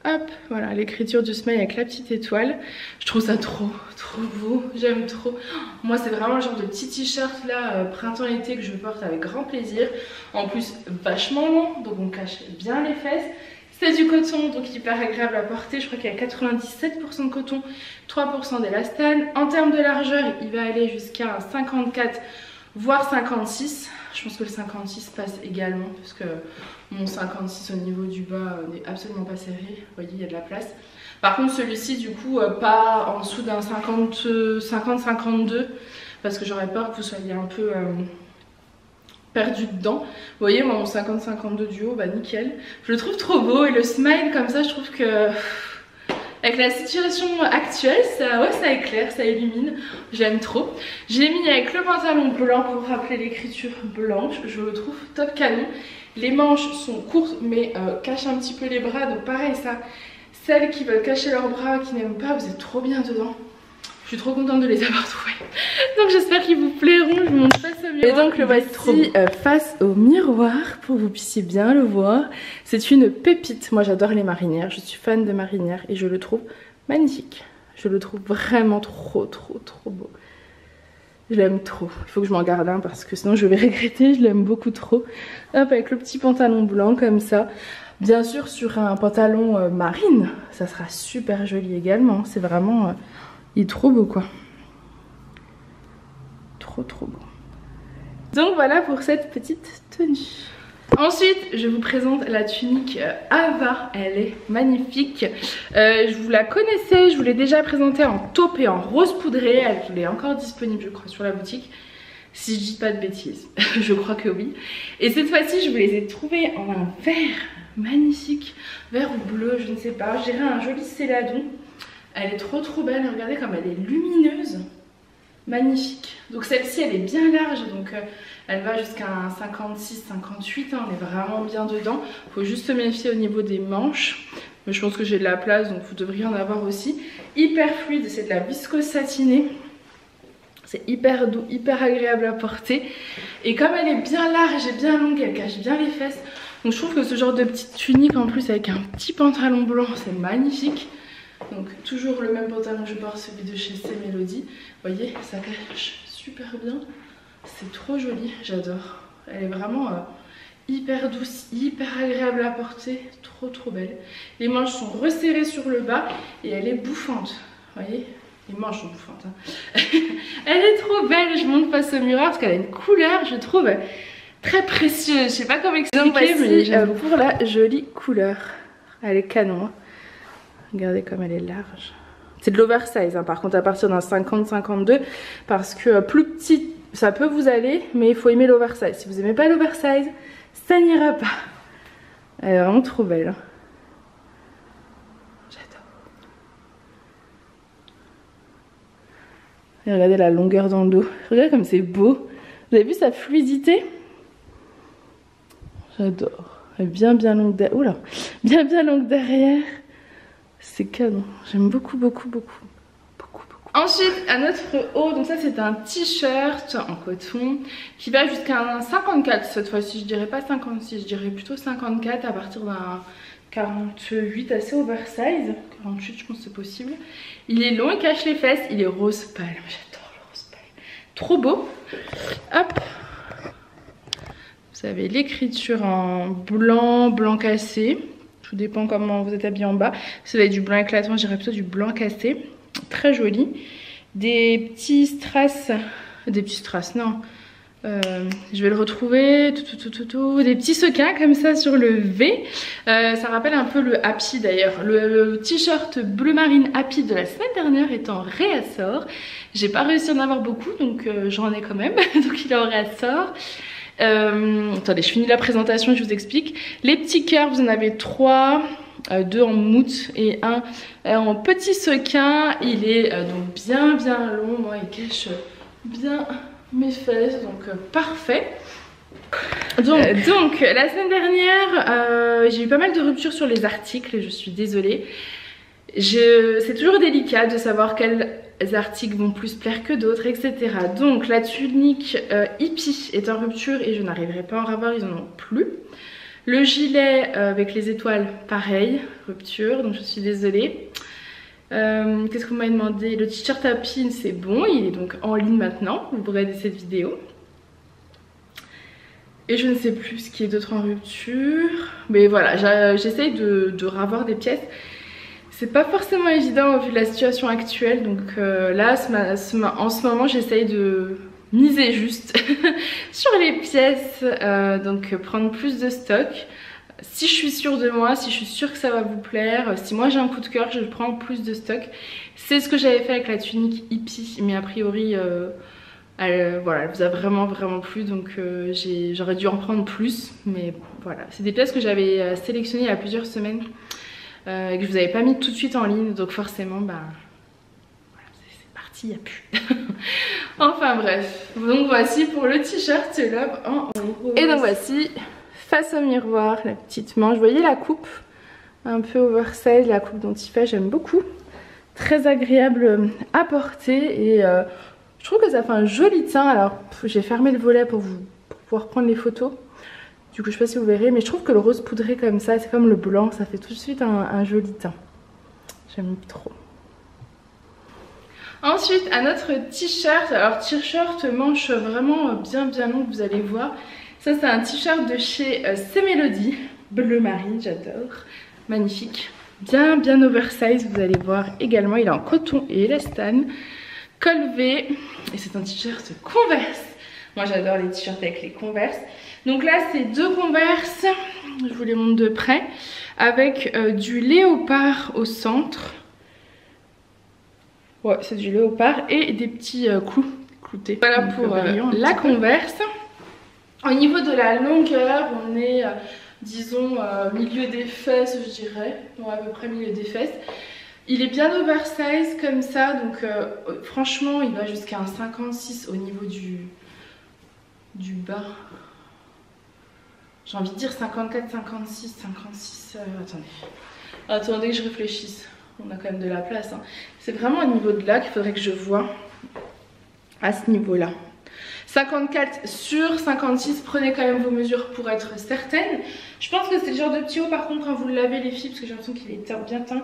Hop, voilà l'écriture du smile avec la petite étoile. Je trouve ça trop beau, j'aime trop. Moi c'est vraiment le genre de petit t-shirt là printemps-été que je porte avec grand plaisir. En plus vachement long, donc on cache bien les fesses. C'est du coton, donc hyper agréable à porter. Je crois qu'il y a 97% de coton, 3% d'élastane. En termes de largeur, il va aller jusqu'à 54, voire 56. Je pense que le 56 passe également, parce que mon 56 au niveau du bas n'est absolument pas serré. Vous voyez, il y a de la place. Par contre, celui-ci, du coup, pas en dessous d'un 50-52, parce que j'aurais peur que vous soyez un peu... perdu dedans. Vous voyez moi mon 50-52 du haut, bah nickel. Je le trouve trop beau et le smile comme ça je trouve que avec la situation actuelle ça éclaire, ça illumine. J'aime trop. J'ai mis avec le pantalon blanc pour rappeler l'écriture blanche. Je le trouve top canon. Les manches sont courtes mais cachent un petit peu les bras, donc pareil ça, celles qui veulent cacher leurs bras, qui n'aiment pas, vous êtes trop bien dedans. Je suis trop contente de les avoir trouvés. Donc j'espère qu'ils vous plairont. Je vous montre face au miroir. Et donc le voici face au miroir pour que vous puissiez bien le voir. C'est une pépite. Moi j'adore les marinières. Je suis fan de marinières et je le trouve magnifique. Je le trouve vraiment trop beau. Je l'aime trop. Il faut que je m'en garde un parce que sinon je vais regretter. Je l'aime beaucoup trop. Hop, avec le petit pantalon blanc comme ça. Bien sûr sur un pantalon marine. Ça sera super joli également. C'est vraiment... il est trop beau quoi. Trop beau. Donc voilà pour cette petite tenue. Ensuite, je vous présente la tunique Ava. Elle est magnifique. Je vous la connaissais, je vous l'ai déjà présentée en taupe et en rose poudré. Elle est encore disponible, je crois, sur la boutique. Si je dis pas de bêtises, je crois que oui. Et cette fois-ci, je vous les ai trouvées en un vert magnifique. Vert ou bleu, je ne sais pas. Je dirais un joli céladon. Elle est trop belle. Regardez comme elle est lumineuse. Magnifique. Donc celle-ci, elle est bien large. Donc... elle va jusqu'à un 56-58, hein, on est vraiment bien dedans. Il faut juste se méfier au niveau des manches. Mais je pense que j'ai de la place, donc vous devriez en avoir aussi. Hyper fluide, c'est de la viscose satinée. C'est hyper doux, hyper agréable à porter. Et comme elle est bien large et bien longue, elle cache bien les fesses. Donc je trouve que ce genre de petite tunique en plus avec un petit pantalon blanc, c'est magnifique. Donc toujours le même pantalon que je porte, celui de chez C Melody. Vous voyez, ça cache super bien. C'est trop joli, j'adore. Elle est vraiment hyper douce, hyper agréable à porter, trop belle. Les manches sont resserrées sur le bas et elle est bouffante. Vous voyez, les manches sont bouffantes. Hein. Elle est trop belle, je monte face au miroir parce qu'elle a une couleur, je trouve, très précieuse. Je sais pas comment expliquer, mais j'aime pour la jolie couleur. Elle est canon. Hein. Regardez comme elle est large. C'est de l'oversize, hein, par contre à partir d'un 50-52 parce que plus petit ça peut vous aller, mais il faut aimer l'oversize. Si vous n'aimez pas l'oversize, ça n'ira pas. Elle est vraiment trop belle. Hein. J'adore. Et regardez la longueur dans le dos. Regardez comme c'est beau. Vous avez vu sa fluidité? J'adore. Elle est bien longue derrière. Oula, bien longue derrière. C'est canon. J'aime beaucoup. Ensuite, à notre haut, donc ça c'est un t-shirt en coton qui va jusqu'à un 54 cette fois-ci. Je dirais pas 56, je dirais plutôt 54 à partir d'un 48 assez oversize. 48, je pense que c'est possible. Il est long, il cache les fesses, il est rose pâle. J'adore le rose pâle. Trop beau. Hop. Vous avez l'écriture en blanc cassé. Tout dépend comment vous êtes habillé en bas. Si vous avez du blanc éclatant, je dirais plutôt du blanc cassé. Très joli. Des petits strass. Des petits strass, non. Je vais le retrouver. Des petits sequins comme ça sur le V. Ça rappelle un peu le Happy d'ailleurs. Le t-shirt bleu marine Happy de la semaine dernière est en réassort. J'ai pas réussi à en avoir beaucoup, donc j'en ai quand même. Donc il est en réassort. Attendez, je finis la présentation, je vous explique. Les petits cœurs, vous en avez 3, 2 en mousse et 1 en petit sequin. Il est donc bien long, moi il cache bien mes fesses, donc parfait. Donc la semaine dernière, j'ai eu pas mal de ruptures sur les articles et je suis désolée. C'est toujours délicat de savoir quels articles vont plus plaire que d'autres, etc. Donc la tunique hippie est en rupture et je n'arriverai pas à en avoir, ils en ont plus. Le gilet avec les étoiles, pareil, rupture, donc je suis désolée. Qu'est-ce qu'on m'a demandé? Le t-shirt à pin, c'est bon, il est donc en ligne maintenant, vous pourrez aider cette vidéo. Et je ne sais plus ce qui est d'autre en rupture. Mais voilà, j'essaye de ravoir des pièces. C'est pas forcément évident au vu de la situation actuelle. Donc là, en ce moment, j'essaye de miser juste sur les pièces. Donc prendre plus de stock. Si je suis sûre de moi, si je suis sûre que ça va vous plaire, si moi j'ai un coup de cœur, je prends plus de stock. C'est ce que j'avais fait avec la tunique hippie. Mais a priori... voilà, elle vous a vraiment plu, donc j'aurais dû en prendre plus, mais voilà, c'est des pièces que j'avais sélectionnées il y a plusieurs semaines et que je vous avais pas mis tout de suite en ligne, donc forcément bah voilà, c'est parti, il n'y a plus. Enfin bref, donc voici pour le t-shirt Love en rose. Et donc voici face au miroir la petite manche, vous voyez la coupe un peu oversize, la coupe dont il fait, j'aime beaucoup, très agréable à porter et je trouve que ça fait un joli teint. Alors j'ai fermé le volet pour pouvoir prendre les photos. Du coup je sais pas si vous verrez, mais je trouve que le rose poudré comme ça, c'est comme le blanc, ça fait tout de suite un joli teint. J'aime trop. Ensuite, un autre t-shirt. Alors t-shirt manche vraiment bien longue, vous allez voir. Ça c'est un t-shirt de chez C'est Mélodie, bleu marine, j'adore. Magnifique, bien oversize, vous allez voir également. Il est en coton et élastane, col V. Et c'est un t-shirt Converse. Moi j'adore les t-shirts avec les Converse. Donc là c'est 2 Converse, je vous les montre de près, avec du léopard au centre. Ouais, c'est du léopard et des petits clous cloutés. Voilà pour la Converse. Au niveau de la longueur, on est, disons, milieu des fesses, je dirais. Ouais, à peu près milieu des fesses. Il est bien oversize comme ça, donc franchement, il va jusqu'à un 56 au niveau du bas. J'ai envie de dire 54, 56, 56. Attendez que je réfléchisse. On a quand même de la place. Hein. C'est vraiment au niveau de là qu'il faudrait que je vois à ce niveau-là. 54 sur 56, prenez quand même vos mesures pour être certaine. Je pense que c'est le genre de petit haut, par contre, quand vous le lavez les filles, parce que j'ai l'impression qu'il est bien teint,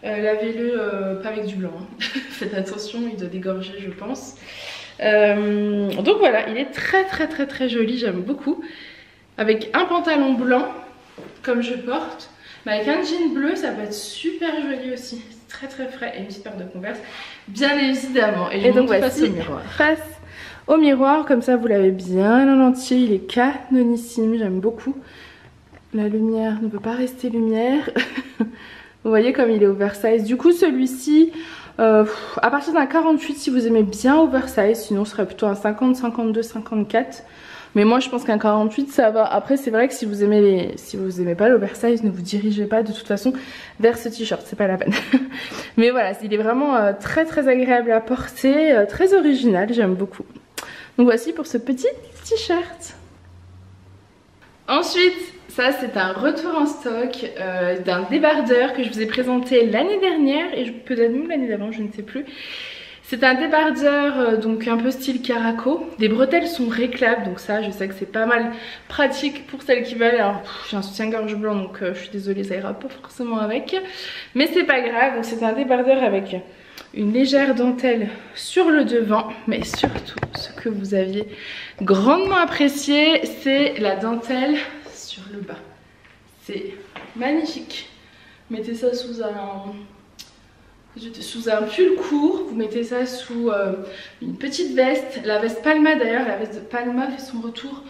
lavez-le pas avec du blanc. Hein. Faites attention, il doit dégorger, je pense. Donc voilà, il est très joli, j'aime beaucoup. Avec un pantalon blanc, comme je porte. Mais avec un jean bleu, ça va être super joli aussi. C'est très frais. Et une petite paire de Converse, bien évidemment. Et donc voici, face au miroir, comme ça vous l'avez bien en entier. Il est canonissime, j'aime beaucoup. La lumière ne peut pas rester lumière. Vous voyez comme il est oversize. Du coup celui-ci, à partir d'un 48 si vous aimez bien oversize. Sinon ce serait plutôt un 50, 52, 54. Mais moi je pense qu'un 48 ça va. Après c'est vrai que si vous aimez pas l'oversize, ne vous dirigez pas de toute façon vers ce t-shirt, c'est pas la peine. Mais voilà, il est vraiment très agréable à porter, très original, j'aime beaucoup. Donc voici pour ce petit t-shirt. Ensuite, ça c'est un retour en stock d'un débardeur que je vous ai présenté l'année dernière et peut-être même l'année d'avant, je ne sais plus. C'est un débardeur donc un peu style caraco. Les bretelles sont réclames, donc ça je sais que c'est pas mal pratique pour celles qui veulent. Alors j'ai un soutien-gorge blanc donc je suis désolée, ça ira pas forcément avec. Mais c'est pas grave, donc c'est un débardeur avec une légère dentelle sur le devant. Mais surtout ce que vous aviez grandement apprécié, c'est la dentelle sur le bas. C'est magnifique. Mettez ça sous un pull court, vous mettez ça sous une petite veste, la veste Palma d'ailleurs, la veste de Palma fait son retour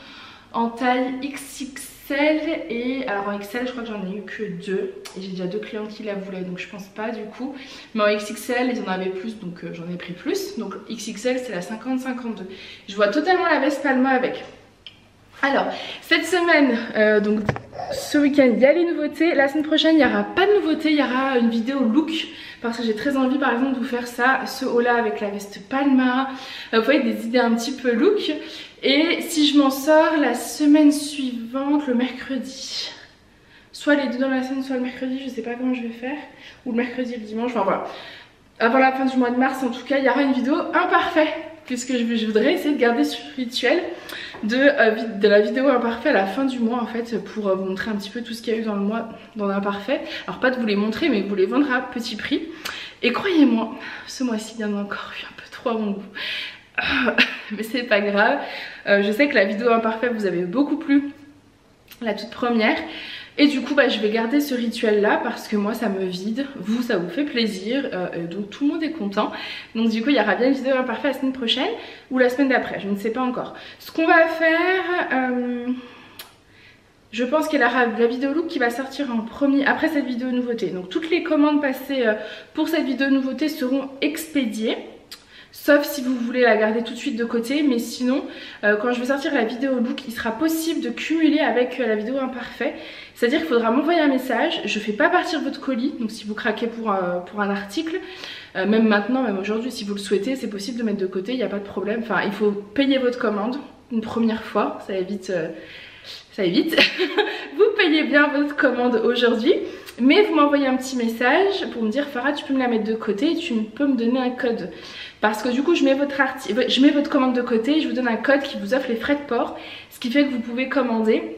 en taille XXL et alors en XL je crois que j'en ai eu que 2 et j'ai déjà 2 clients qui la voulaient donc je pense pas du coup, mais en XXL ils en avaient plus donc j'en ai pris plus, donc XXL c'est la 50-52, je vois totalement la veste Palma avec. Alors cette semaine, donc ce week-end il y a les nouveautés, la semaine prochaine il n'y aura pas de nouveautés, il y aura une vidéo look parce que j'ai très envie par exemple de vous faire ça, ce haut là avec la veste Palma, vous voyez des idées un petit peu look. Et si je m'en sors la semaine suivante, le mercredi, soit les deux dans la semaine, soit le mercredi, je sais pas comment je vais faire, ou le mercredi et le dimanche, enfin voilà. Avant la fin du mois de mars en tout cas, il y aura une vidéo imparfaite, puisque je voudrais essayer de garder ce rituel de la vidéo imparfaite à la fin du mois en fait, pour vous montrer un petit peu tout ce qu'il y a eu dans le mois dans l'imparfait. Alors pas de vous les montrer, mais vous les vendre à petit prix. Et croyez-moi, ce mois-ci il y en a encore eu un peu trop à mon goût. Mais c'est pas grave, je sais que la vidéo imparfaite vous avez beaucoup plu, la toute première, et du coup je vais garder ce rituel là parce que moi ça me vide, vous ça vous fait plaisir, donc tout le monde est content. Donc du coup il y aura bien une vidéo imparfaite la semaine prochaine ou la semaine d'après, je ne sais pas encore. Ce qu'on va faire, je pense qu'il y aura la vidéo look qui va sortir en premier après cette vidéo nouveauté. Donc toutes les commandes passées pour cette vidéo nouveauté seront expédiées. Sauf si vous voulez la garder tout de suite de côté, mais sinon quand je vais sortir la vidéo look, il sera possible de cumuler avec la vidéo imparfait. C'est-à-dire qu'il faudra m'envoyer un message, je fais pas partir votre colis, donc si vous craquez pour un article, même maintenant, même aujourd'hui, si vous le souhaitez, c'est possible de mettre de côté, il n'y a pas de problème. Enfin, il faut payer votre commande une première fois, ça évite... vous payez bien votre commande aujourd'hui, mais vous m'envoyez un petit message pour me dire Farah tu peux me la mettre de côté et tu peux me donner un code, parce que du coup je mets votre commande de côté et je vous donne un code qui vous offre les frais de port, ce qui fait que vous pouvez commander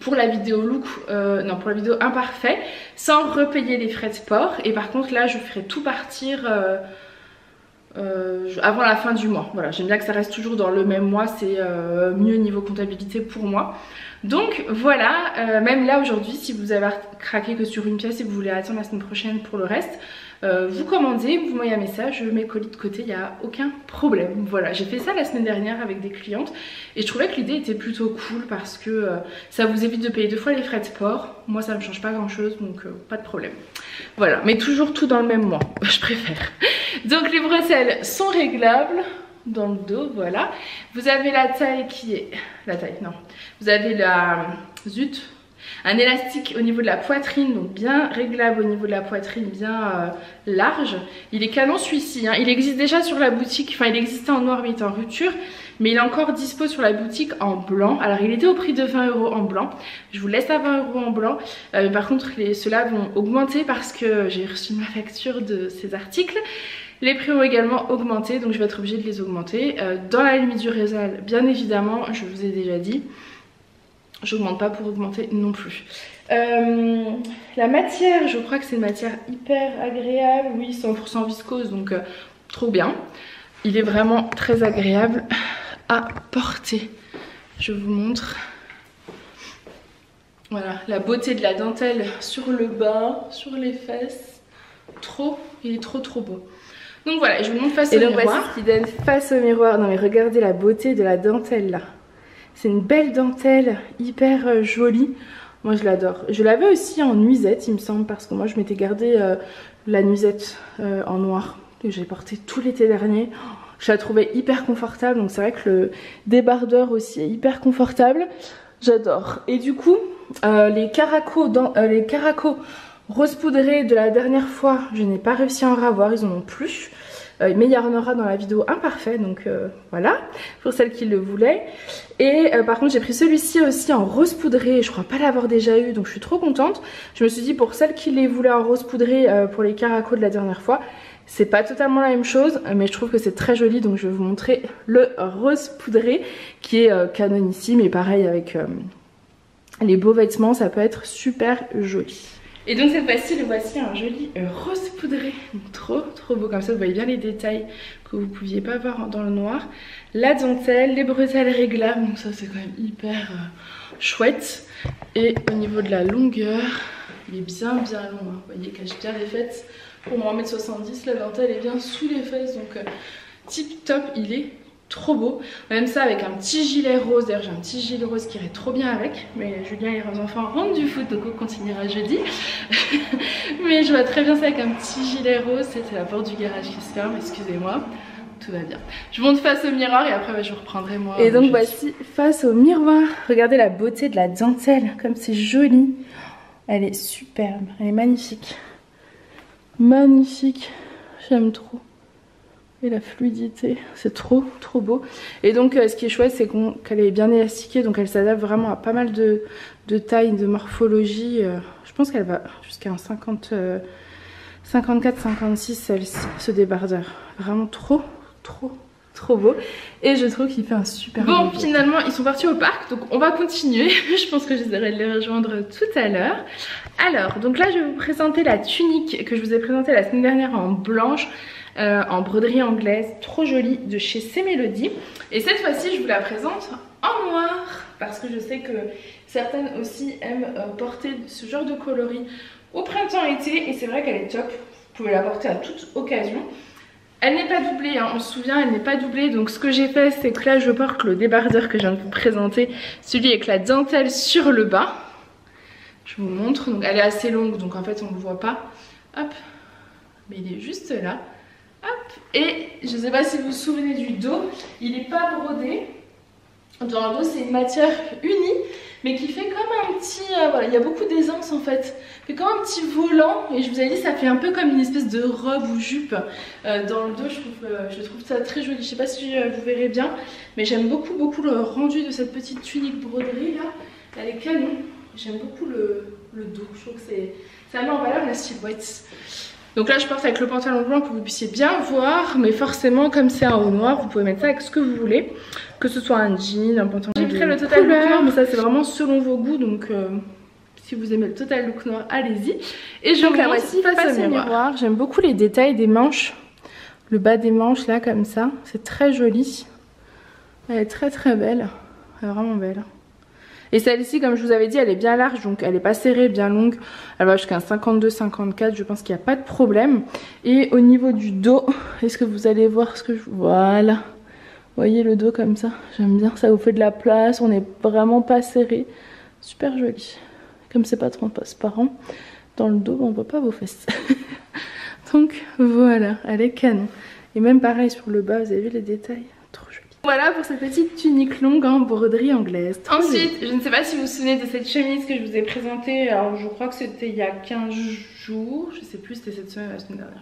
pour la vidéo look, pour la vidéo imparfait sans repayer les frais de port. Et par contre là je ferai tout partir avant la fin du mois. Voilà, j'aime bien que ça reste toujours dans le même mois, c'est mieux niveau comptabilité pour moi. Donc voilà, même là aujourd'hui, si vous avez craqué que sur une pièce et que vous voulez attendre la semaine prochaine pour le reste, vous commandez, vous m'envoyez un message, je mets le colis de côté, il n'y a aucun problème. Voilà, j'ai fait ça la semaine dernière avec des clientes et je trouvais que l'idée était plutôt cool parce que ça vous évite de payer 2 fois les frais de port. Moi ça ne me change pas grand chose, donc pas de problème. Voilà, mais toujours tout dans le même mois, je préfère. Donc les bretelles sont réglables dans le dos, voilà. Vous avez la taille qui est... La taille, non. Vous avez la... Zut, un élastique au niveau de la poitrine, donc bien réglable au niveau de la poitrine, bien large. Il est canon celui-ci, hein. Il existe déjà sur la boutique, enfin il existait en noir mais il était en rupture, mais il est encore dispo sur la boutique en blanc. Alors il était au prix de 20 € en blanc, je vous laisse à 20 € en blanc. Par contre ceux-là vont augmenter parce que j'ai reçu ma facture de ces articles. Les prix ont également augmenté, donc je vais être obligée de les augmenter. Dans la limite du raisonnable, bien évidemment, je vous ai déjà dit. J'augmente pas pour augmenter non plus. La matière, je crois que c'est une matière hyper agréable. Oui, 100% viscose, donc trop bien. Il est vraiment très agréable à porter. Je vous montre. Voilà, la beauté de la dentelle sur le bas, sur les fesses. Il est trop beau. Donc voilà, je vous montre face au miroir. Et donc voici ce qui donne face au miroir. Non mais regardez la beauté de la dentelle là. C'est une belle dentelle, hyper jolie. Moi je l'adore. Je l'avais aussi en nuisette il me semble, parce que moi je m'étais gardé la nuisette en noir que j'ai portée tout l'été dernier. Je la trouvais hyper confortable, donc c'est vrai que le débardeur aussi est hyper confortable. J'adore. Et du coup, les caracos rose poudré de la dernière fois, je n'ai pas réussi à en ravoir, ils en ont plus. Mais il y en aura dans la vidéo imparfait, donc voilà, pour celles qui le voulaient. Et par contre j'ai pris celui-ci aussi en rose poudré, je crois pas l'avoir déjà eu, donc je suis trop contente. Je me suis dit pour celles qui les voulaient en rose poudré pour les caracos de la dernière fois, c'est pas totalement la même chose, mais je trouve que c'est très joli, donc je vais vous montrer le rose poudré qui est canonissime, et pareil avec les beaux vêtements, ça peut être super joli. Et donc cette fois-ci, le voici un joli rose poudré, donc trop beau, comme ça vous voyez bien les détails que vous ne pouviez pas voir dans le noir. La dentelle, les bretelles réglables, donc ça c'est quand même hyper chouette. Et au niveau de la longueur, il est bien long, hein. Vous voyez, cache bien les fesses. Pour moi 1m70, la dentelle est bien sous les fesses, donc tip top, il est trop beau. Même ça avec un petit gilet rose, d'ailleurs j'ai un petit gilet rose qui irait trop bien avec, mais Julien et les enfants rentrent du foot, donc on continuera jeudi. Mais je vois très bien ça avec un petit gilet rose. C'est la porte du garage qui se ferme, excusez-moi, tout va bien. Je monte face au miroir et après je reprendrai moi. Et donc voici face au miroir, regardez la beauté de la dentelle, comme c'est joli. Elle est superbe, elle est magnifique, j'aime trop. Et la fluidité, c'est trop beau. Et donc ce qui est chouette, c'est qu'elle est bien élastiquée, donc elle s'adapte vraiment à pas mal de tailles, de morphologie. Je pense qu'elle va jusqu'à un 54-56 celle-ci, ce débardeur. Vraiment trop beau. Et je trouve qu'il fait un super bon. Finalement ils sont partis au parc, donc on va continuer. Je pense que j'essaierai de les rejoindre tout à l'heure. Alors donc là je vais vous présenter la tunique que je vous ai présentée la semaine dernière en blanche, en broderie anglaise, trop jolie, de chez Cmélodie. Et cette fois-ci je vous la présente en noir, parce que je sais que certaines aussi aiment porter ce genre de coloris au printemps-été, et c'est vrai qu'elle est top. Vous pouvez la porter à toute occasion. Elle n'est pas doublée, hein, on se souvient, elle n'est pas doublée. Donc ce que j'ai fait, c'est que là je porte le débardeur que je viens de vous présenter, celui avec la dentelle sur le bas. Je vous montre, donc elle est assez longue, donc en fait on ne le voit pas. Hop, mais il est juste là. Hop, et je ne sais pas si vous vous souvenez du dos, il n'est pas brodé. Dans le dos c'est une matière unie, mais qui fait comme un petit, voilà, il y a beaucoup d'aisance en fait, fait comme un petit volant, et je vous avais dit ça fait un peu comme une espèce de robe ou jupe dans le dos. Je trouve ça très joli, je sais pas si vous verrez bien, mais j'aime beaucoup le rendu de cette petite tunique broderie là, elle est canon, j'aime beaucoup le dos, je trouve que ça met en valeur la silhouette. Donc là je porte avec le pantalon blanc pour que vous puissiez bien voir, mais forcément comme c'est un haut noir, vous pouvez mettre ça avec ce que vous voulez, que ce soit un jean, un pantalon. J'ai pris le total look noir, mais ça c'est vraiment selon vos goûts, donc si vous aimez le total look noir, allez-y. Et je donc la voici face au miroir. J'aime beaucoup les détails des manches, le bas des manches là comme ça. C'est très joli. Elle est très très belle. Elle est vraiment belle. Et celle-ci, comme je vous avais dit, elle est bien large, donc elle n'est pas serrée, bien longue. Elle va jusqu'à un 52-54, je pense qu'il n'y a pas de problème. Et au niveau du dos, est-ce que vous allez voir ce que je... Voilà. Vous voyez le dos comme ça? J'aime bien, ça vous fait de la place, on n'est vraiment pas serré. Super joli. Comme c'est pas transparent, dans le dos, on ne voit pas vos fesses. Donc voilà, elle est canon. Et même pareil sur le bas, vous avez vu les détails? Trop joli. Voilà pour cette petite tunique longue en broderie anglaise. Ensuite, je ne sais pas si vous vous souvenez de cette chemise que je vous ai présentée. Alors je crois que c'était il y a 15 jours. Je sais plus, c'était cette semaine ou la semaine dernière.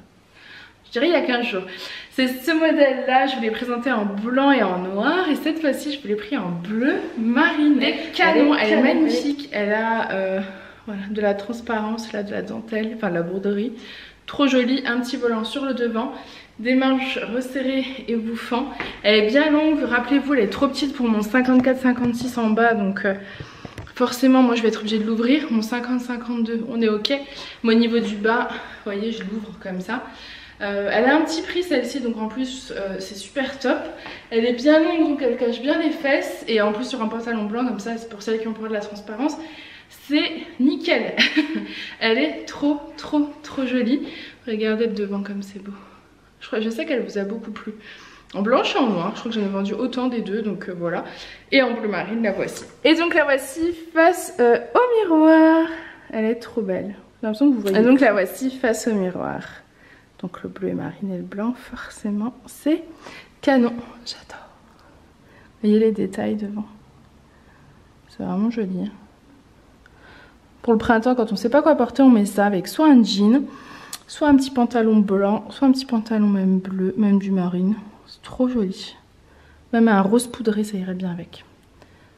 Je dirais il y a 15 jours. C'est ce modèle là, je vous l'ai présenté en blanc et en noir. Et cette fois-ci, je vous l'ai pris en bleu marine. Elle est canon, elle est magnifique. Elle a voilà, de la transparence, là, de la dentelle, enfin de la broderie. Trop jolie, un petit volant sur le devant. Des manches resserrées et bouffant. Elle est bien longue, rappelez-vous, elle est trop petite pour mon 54-56 en bas, donc forcément moi je vais être obligée de l'ouvrir. Mon 50-52 on est ok, mais au niveau du bas, vous voyez, je l'ouvre comme ça. Elle a un petit prix celle-ci, donc en plus c'est super top. Elle est bien longue, donc elle cache bien les fesses, et en plus sur un pantalon blanc comme ça, c'est pour celles qui ont peur de la transparence, c'est nickel. Elle est trop jolie. Regardez le devant comme c'est beau. Je sais qu'elle vous a beaucoup plu. En blanche et en noir, je crois que j'en ai vendu autant des deux, donc voilà. Et en bleu marine, la voici. Et donc la voici face au miroir. Elle est trop belle. J'ai l'impression que vous voyez. Et donc la voici face au miroir. Donc le bleu et marine et le blanc, forcément, c'est canon. J'adore. Vous voyez les détails devant. C'est vraiment joli. Hein. Pour le printemps, quand on ne sait pas quoi porter, on met ça avec soit un jean, soit un petit pantalon blanc, soit un petit pantalon même bleu, même du marine. C'est trop joli. Même un rose poudré, ça irait bien avec.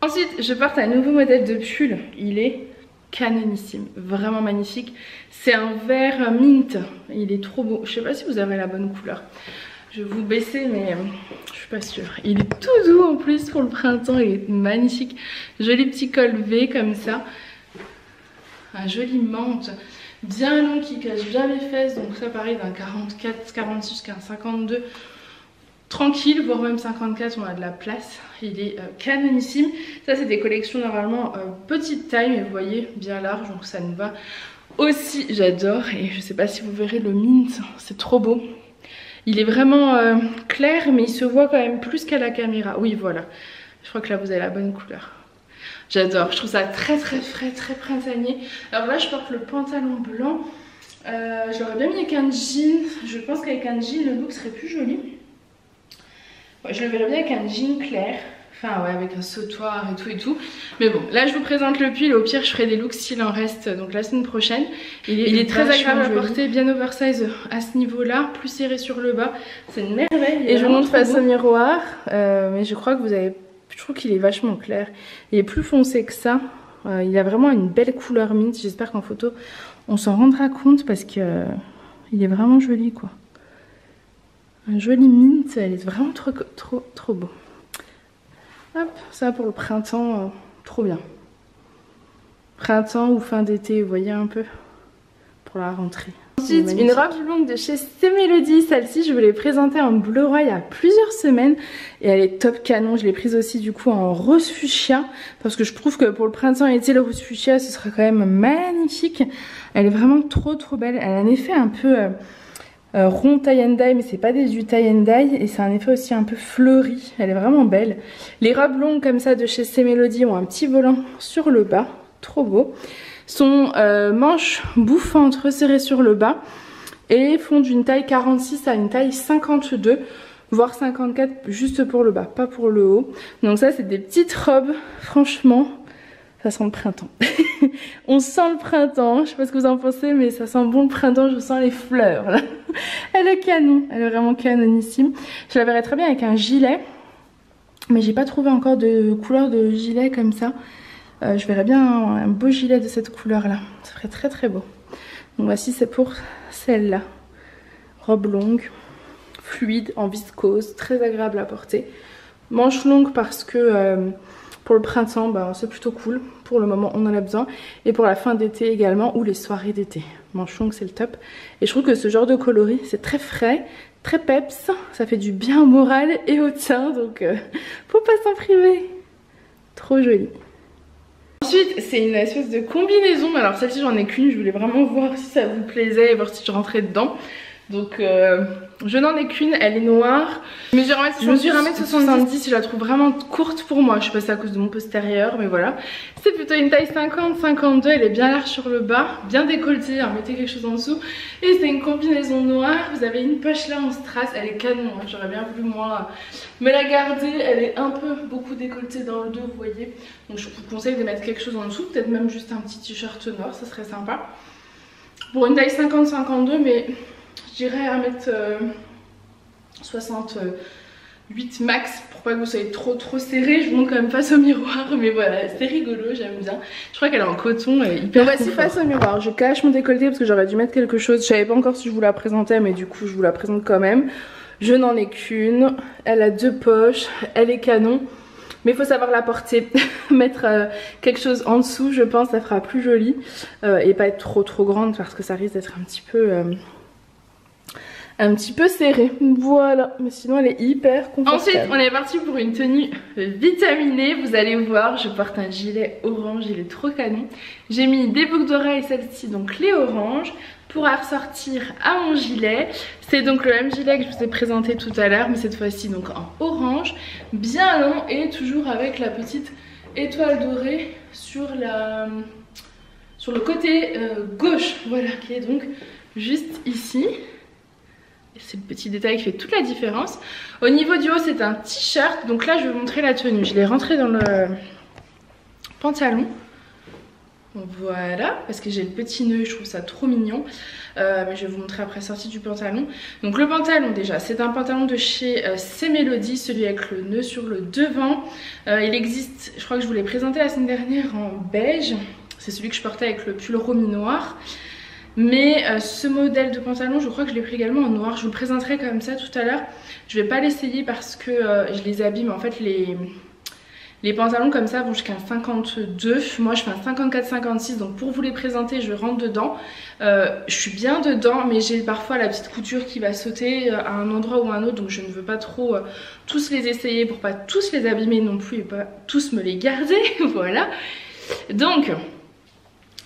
Ensuite, je porte un nouveau modèle de pull. Il est canonissime, vraiment magnifique. C'est un vert mint. Il est trop beau. Je sais pas si vous avez la bonne couleur. Je vais vous baisser, mais je suis pas sûre. Il est tout doux en plus pour le printemps. Il est magnifique. Joli petit col V comme ça. Un joli menthe. Bien long qui cache bien les fesses, donc ça pareil d'un 44, 46 jusqu'à un 52 tranquille, voire même 54 on a de la place. Il est canonissime. Ça c'est des collections normalement petite taille, mais vous voyez bien large, donc ça nous va aussi. J'adore, et je sais pas si vous verrez le mint, c'est trop beau. Il est vraiment clair, mais il se voit quand même plus qu'à la caméra. Oui voilà, je crois que là vous avez la bonne couleur. J'adore, je trouve ça très frais, très printanier. Alors là je porte le pantalon blanc. Je l'aurais bien mis avec un jean. Je pense qu'avec un jean le look serait plus joli. Ouais, je le verrais bien avec un jean clair. Enfin ouais, avec un sautoir et tout. Mais bon, là je vous présente le pull. Au pire je ferai des looks s'il en reste, donc la semaine prochaine. Il est très agréable à porter, bien oversize à ce niveau là. Plus serré sur le bas, c'est une merveille. Et je monte face au miroir. Mais je crois que vous avez... Je trouve qu'il est vachement clair. Il est plus foncé que ça. Il a vraiment une belle couleur mint. J'espère qu'en photo on s'en rendra compte, parce que il est vraiment joli quoi. Un joli mint. Elle est vraiment trop beau. Hop, ça pour le printemps, trop bien. Printemps ou fin d'été, vous voyez un peu, pour la rentrée. Ensuite, une robe longue de chez C'est Mélodie. Celle-ci, je vous l'ai présentée en bleu roi il y a plusieurs semaines. Et elle est top canon. Je l'ai prise aussi du coup en rose fuchsia. Parce que je trouve que pour le printemps et l'été, le rose fuchsia, ce sera quand même magnifique. Elle est vraiment trop belle. Elle a un effet un peu rond tie and dye. Mais c'est pas du tie and dye. Et c'est un effet aussi un peu fleuri. Elle est vraiment belle. Les robes longues comme ça de chez C'est Mélodie ont un petit volant sur le bas. Trop beau. Son manche bouffante resserrée sur le bas et font d'une taille 46 à une taille 52, voire 54 juste pour le bas, pas pour le haut. Donc ça c'est des petites robes, franchement ça sent le printemps. On sent le printemps, je sais pas ce que vous en pensez, mais ça sent bon le printemps, je sens les fleurs là. Elle est canon, elle est vraiment canonissime. Je la verrais très bien avec un gilet, mais j'ai pas trouvé encore de couleur de gilet comme ça. Je verrais bien un beau gilet de cette couleur là, ça ferait très beau. Donc voici, c'est pour celle-là. Robe longue, fluide, en viscose, très agréable à porter. Manche longue parce que pour le printemps, c'est plutôt cool. Pour le moment, on en a besoin. Et pour la fin d'été également, ou les soirées d'été. Manche longue, c'est le top. Et je trouve que ce genre de coloris, c'est très frais, très peps, ça fait du bien au moral et au teint, donc faut pas s'en priver. Trop joli. Ensuite, c'est une espèce de combinaison. Alors celle-ci j'en ai qu'une, je voulais vraiment voir si ça vous plaisait et voir si je rentrais dedans. Donc je n'en ai qu'une, elle est noire. Je mesure 1m70, je la trouve vraiment courte pour moi. Je sais pas si c'est à cause de mon postérieur, mais voilà. C'est plutôt une taille 50-52, elle est bien large sur le bas, bien décolletée, alors mettez quelque chose en dessous. Et c'est une combinaison noire, vous avez une poche là en strass, elle est canon, hein. J'aurais bien voulu moi me la garder. Elle est un peu beaucoup décolletée dans le dos, vous voyez. Donc je vous conseille de mettre quelque chose en dessous, peut-être même juste un petit t-shirt noir, ça serait sympa. Pour une taille 50-52, mais... je dirais 1m68 max pour pas que vous soyez trop serré. Je vous montre quand même face au miroir, mais voilà, c'est rigolo, j'aime bien. Je crois qu'elle est en coton, elle est hyper confort. Voici face au miroir, je cache mon décolleté parce que j'aurais dû mettre quelque chose. Je savais pas encore si je vous la présentais, mais du coup je vous la présente quand même. Je n'en ai qu'une, elle a 2 poches, elle est canon. Mais il faut savoir la porter, mettre quelque chose en dessous, je pense, ça fera plus joli. Et pas être trop grande parce que ça risque d'être un petit peu serré, voilà, mais sinon elle est hyper confortable. Ensuite on est parti pour une tenue vitaminée, vous allez voir, je porte un gilet orange, il est trop canon. J'ai mis des boucles d'oreilles, celle-ci donc les oranges, pour ressortir à mon gilet. C'est donc le même gilet que je vous ai présenté tout à l'heure, mais cette fois-ci donc en orange, bien long et toujours avec la petite étoile dorée sur le côté gauche, voilà, qui est donc juste ici. C'est le petit détail qui fait toute la différence. Au niveau du haut, c'est un t-shirt. Donc là, je vais vous montrer la tenue. Je l'ai rentré dans le pantalon. Voilà, parce que j'ai le petit nœud, je trouve ça trop mignon. Mais je vais vous montrer après sortie du pantalon. Donc le pantalon déjà, c'est un pantalon de chez C'est Mélodie, celui avec le nœud sur le devant. Il existe, je crois que je vous l'ai présenté la semaine dernière en beige. C'est celui que je portais avec le pull romi noir. Mais ce modèle de pantalon, je crois que je l'ai pris également en noir. Je vous le présenterai comme ça tout à l'heure. Je vais pas l'essayer parce que je les abîme. En fait, les pantalons comme ça vont jusqu'à 52. Moi, je fais un 54-56. Donc pour vous les présenter, je rentre dedans. Je suis bien dedans, mais j'ai parfois la petite couture qui va sauter à un endroit ou à un autre. Donc je ne veux pas trop tous les essayer pour pas tous les abîmer non plus et pas tous me les garder. Voilà. Donc...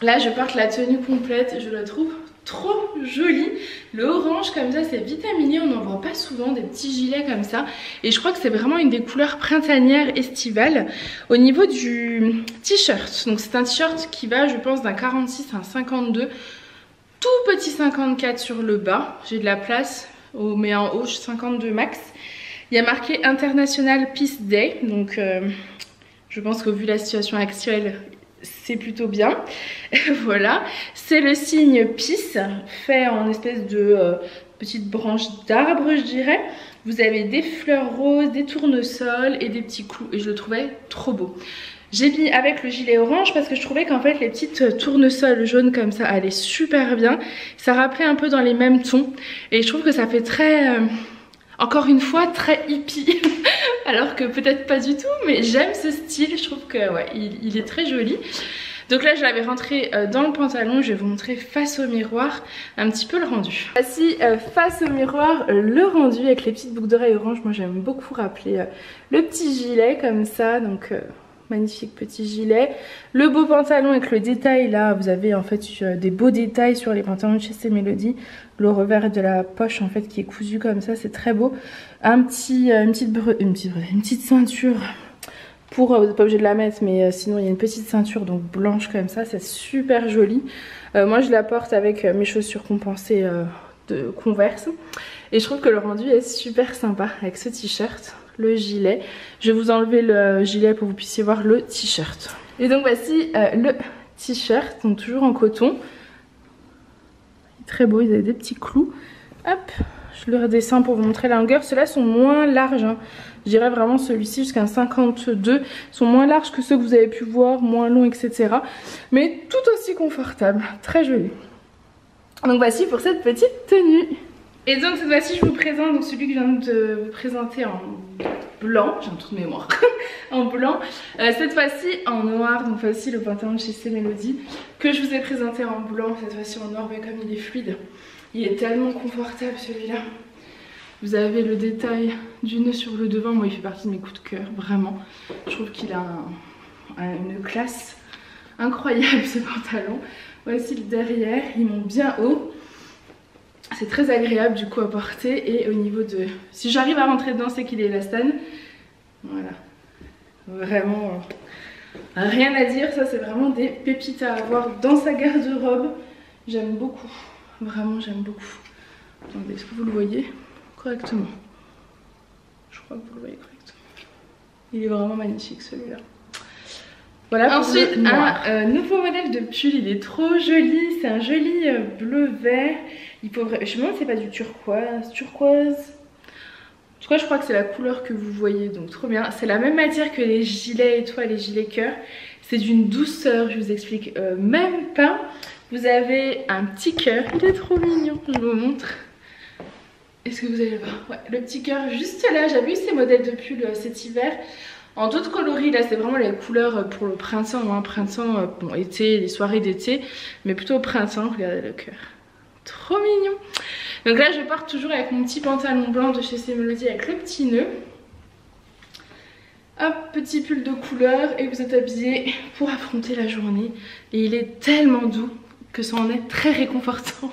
là je porte la tenue complète, je la trouve trop jolie. Le orange comme ça, c'est vitaminé, on n'en voit pas souvent des petits gilets comme ça. Et je crois que c'est vraiment une des couleurs printanières estivales. Au niveau du t-shirt, donc c'est un t-shirt qui va je pense d'un 46 à un 52. Tout petit 54 sur le bas, j'ai de la place, mais en haut 52 max. Il y a marqué International Peace Day, donc je pense que vu la situation actuelle, c'est plutôt bien. Voilà, c'est le signe Peace fait en espèce de petite branche d'arbre, je dirais. Vous avez des fleurs roses, des tournesols et des petits clous et je le trouvais trop beau. J'ai mis avec le gilet orange parce que je trouvais qu'en fait les petites tournesols jaunes comme ça allaient super bien. Ça rappelait un peu dans les mêmes tons et je trouve que ça fait très... encore une fois très hippie, alors que peut-être pas du tout, mais j'aime ce style, je trouve que ouais, il est très joli. Donc là je l'avais rentré dans le pantalon, je vais vous montrer face au miroir un petit peu le rendu. Voici face au miroir le rendu avec les petites boucles d'oreilles orange. Moi j'aime beaucoup rappeler le petit gilet comme ça, donc magnifique petit gilet. Le beau pantalon avec le détail là, vous avez en fait des beaux détails sur les pantalons de chez C'est Mélodie. Le revers de la poche en fait qui est cousu comme ça, c'est très beau. Une petite ceinture pour, vous n'êtes pas obligé de la mettre, mais sinon il y a une petite ceinture donc blanche comme ça, c'est super joli. Moi je la porte avec mes chaussures compensées de Converse et je trouve que le rendu est super sympa avec ce t-shirt, le gilet. Je vais vous enlever le gilet pour que vous puissiez voir le t-shirt. Et donc voici le t-shirt, donc toujours en coton. Très beau, ils avaient des petits clous. Hop, je le redescends pour vous montrer la longueur. Ceux-là sont moins larges, hein. Je dirais vraiment celui-ci jusqu'à un 52 sont moins larges que ceux que vous avez pu voir, moins longs, etc. Mais tout aussi confortable, très joli. Donc voici pour cette petite tenue. Et donc cette fois-ci je vous présente donc celui que je viens de vous présenter en blanc, j'ai un trou de mémoire, en blanc. Cette fois-ci en noir, donc voici le pantalon de chez C'est Mélodie que je vous ai présenté en blanc, cette fois-ci en noir, mais comme il est fluide, il est tellement confortable celui-là. Vous avez le détail du nœud sur le devant. Moi il fait partie de mes coups de cœur, vraiment. Je trouve qu'il a une classe incroyable ce pantalon. Voici le derrière, il monte bien haut. C'est très agréable du coup à porter. Et au niveau de... Si j'arrive à rentrer dedans, c'est qu'il est élastane. Voilà. Vraiment rien à dire. Ça c'est vraiment des pépites à avoir dans sa garde-robe. J'aime beaucoup. Vraiment j'aime beaucoup. Attendez, est-ce que vous le voyez correctement? Je crois que vous le voyez correctement. Il est vraiment magnifique celui-là. Voilà. Ensuite un nouveau modèle de pull. Il est trop joli. C'est un joli bleu-vert. Je me demande si c'est pas du turquoise. En tout cas je crois que c'est la couleur que vous voyez, donc trop bien. C'est la même matière que les gilets étoiles, les gilets cœur. C'est d'une douceur, je vous explique même pas. Vous avez un petit cœur, il est trop mignon, je vous montre. Est-ce que vous allez voir? Ouais, le petit cœur juste là. J'avais eu ces modèles de pull cet hiver en d'autres coloris. Là c'est vraiment les couleurs pour le printemps, hein. Printemps, bon été, les soirées d'été, mais plutôt au printemps. Regardez le cœur, trop mignon. Donc là je pars toujours avec mon petit pantalon blanc de chez Melody avec le petit nœud. Hop, petit pull de couleur et vous êtes habillé pour affronter la journée. Et il est tellement doux que ça en est très réconfortant.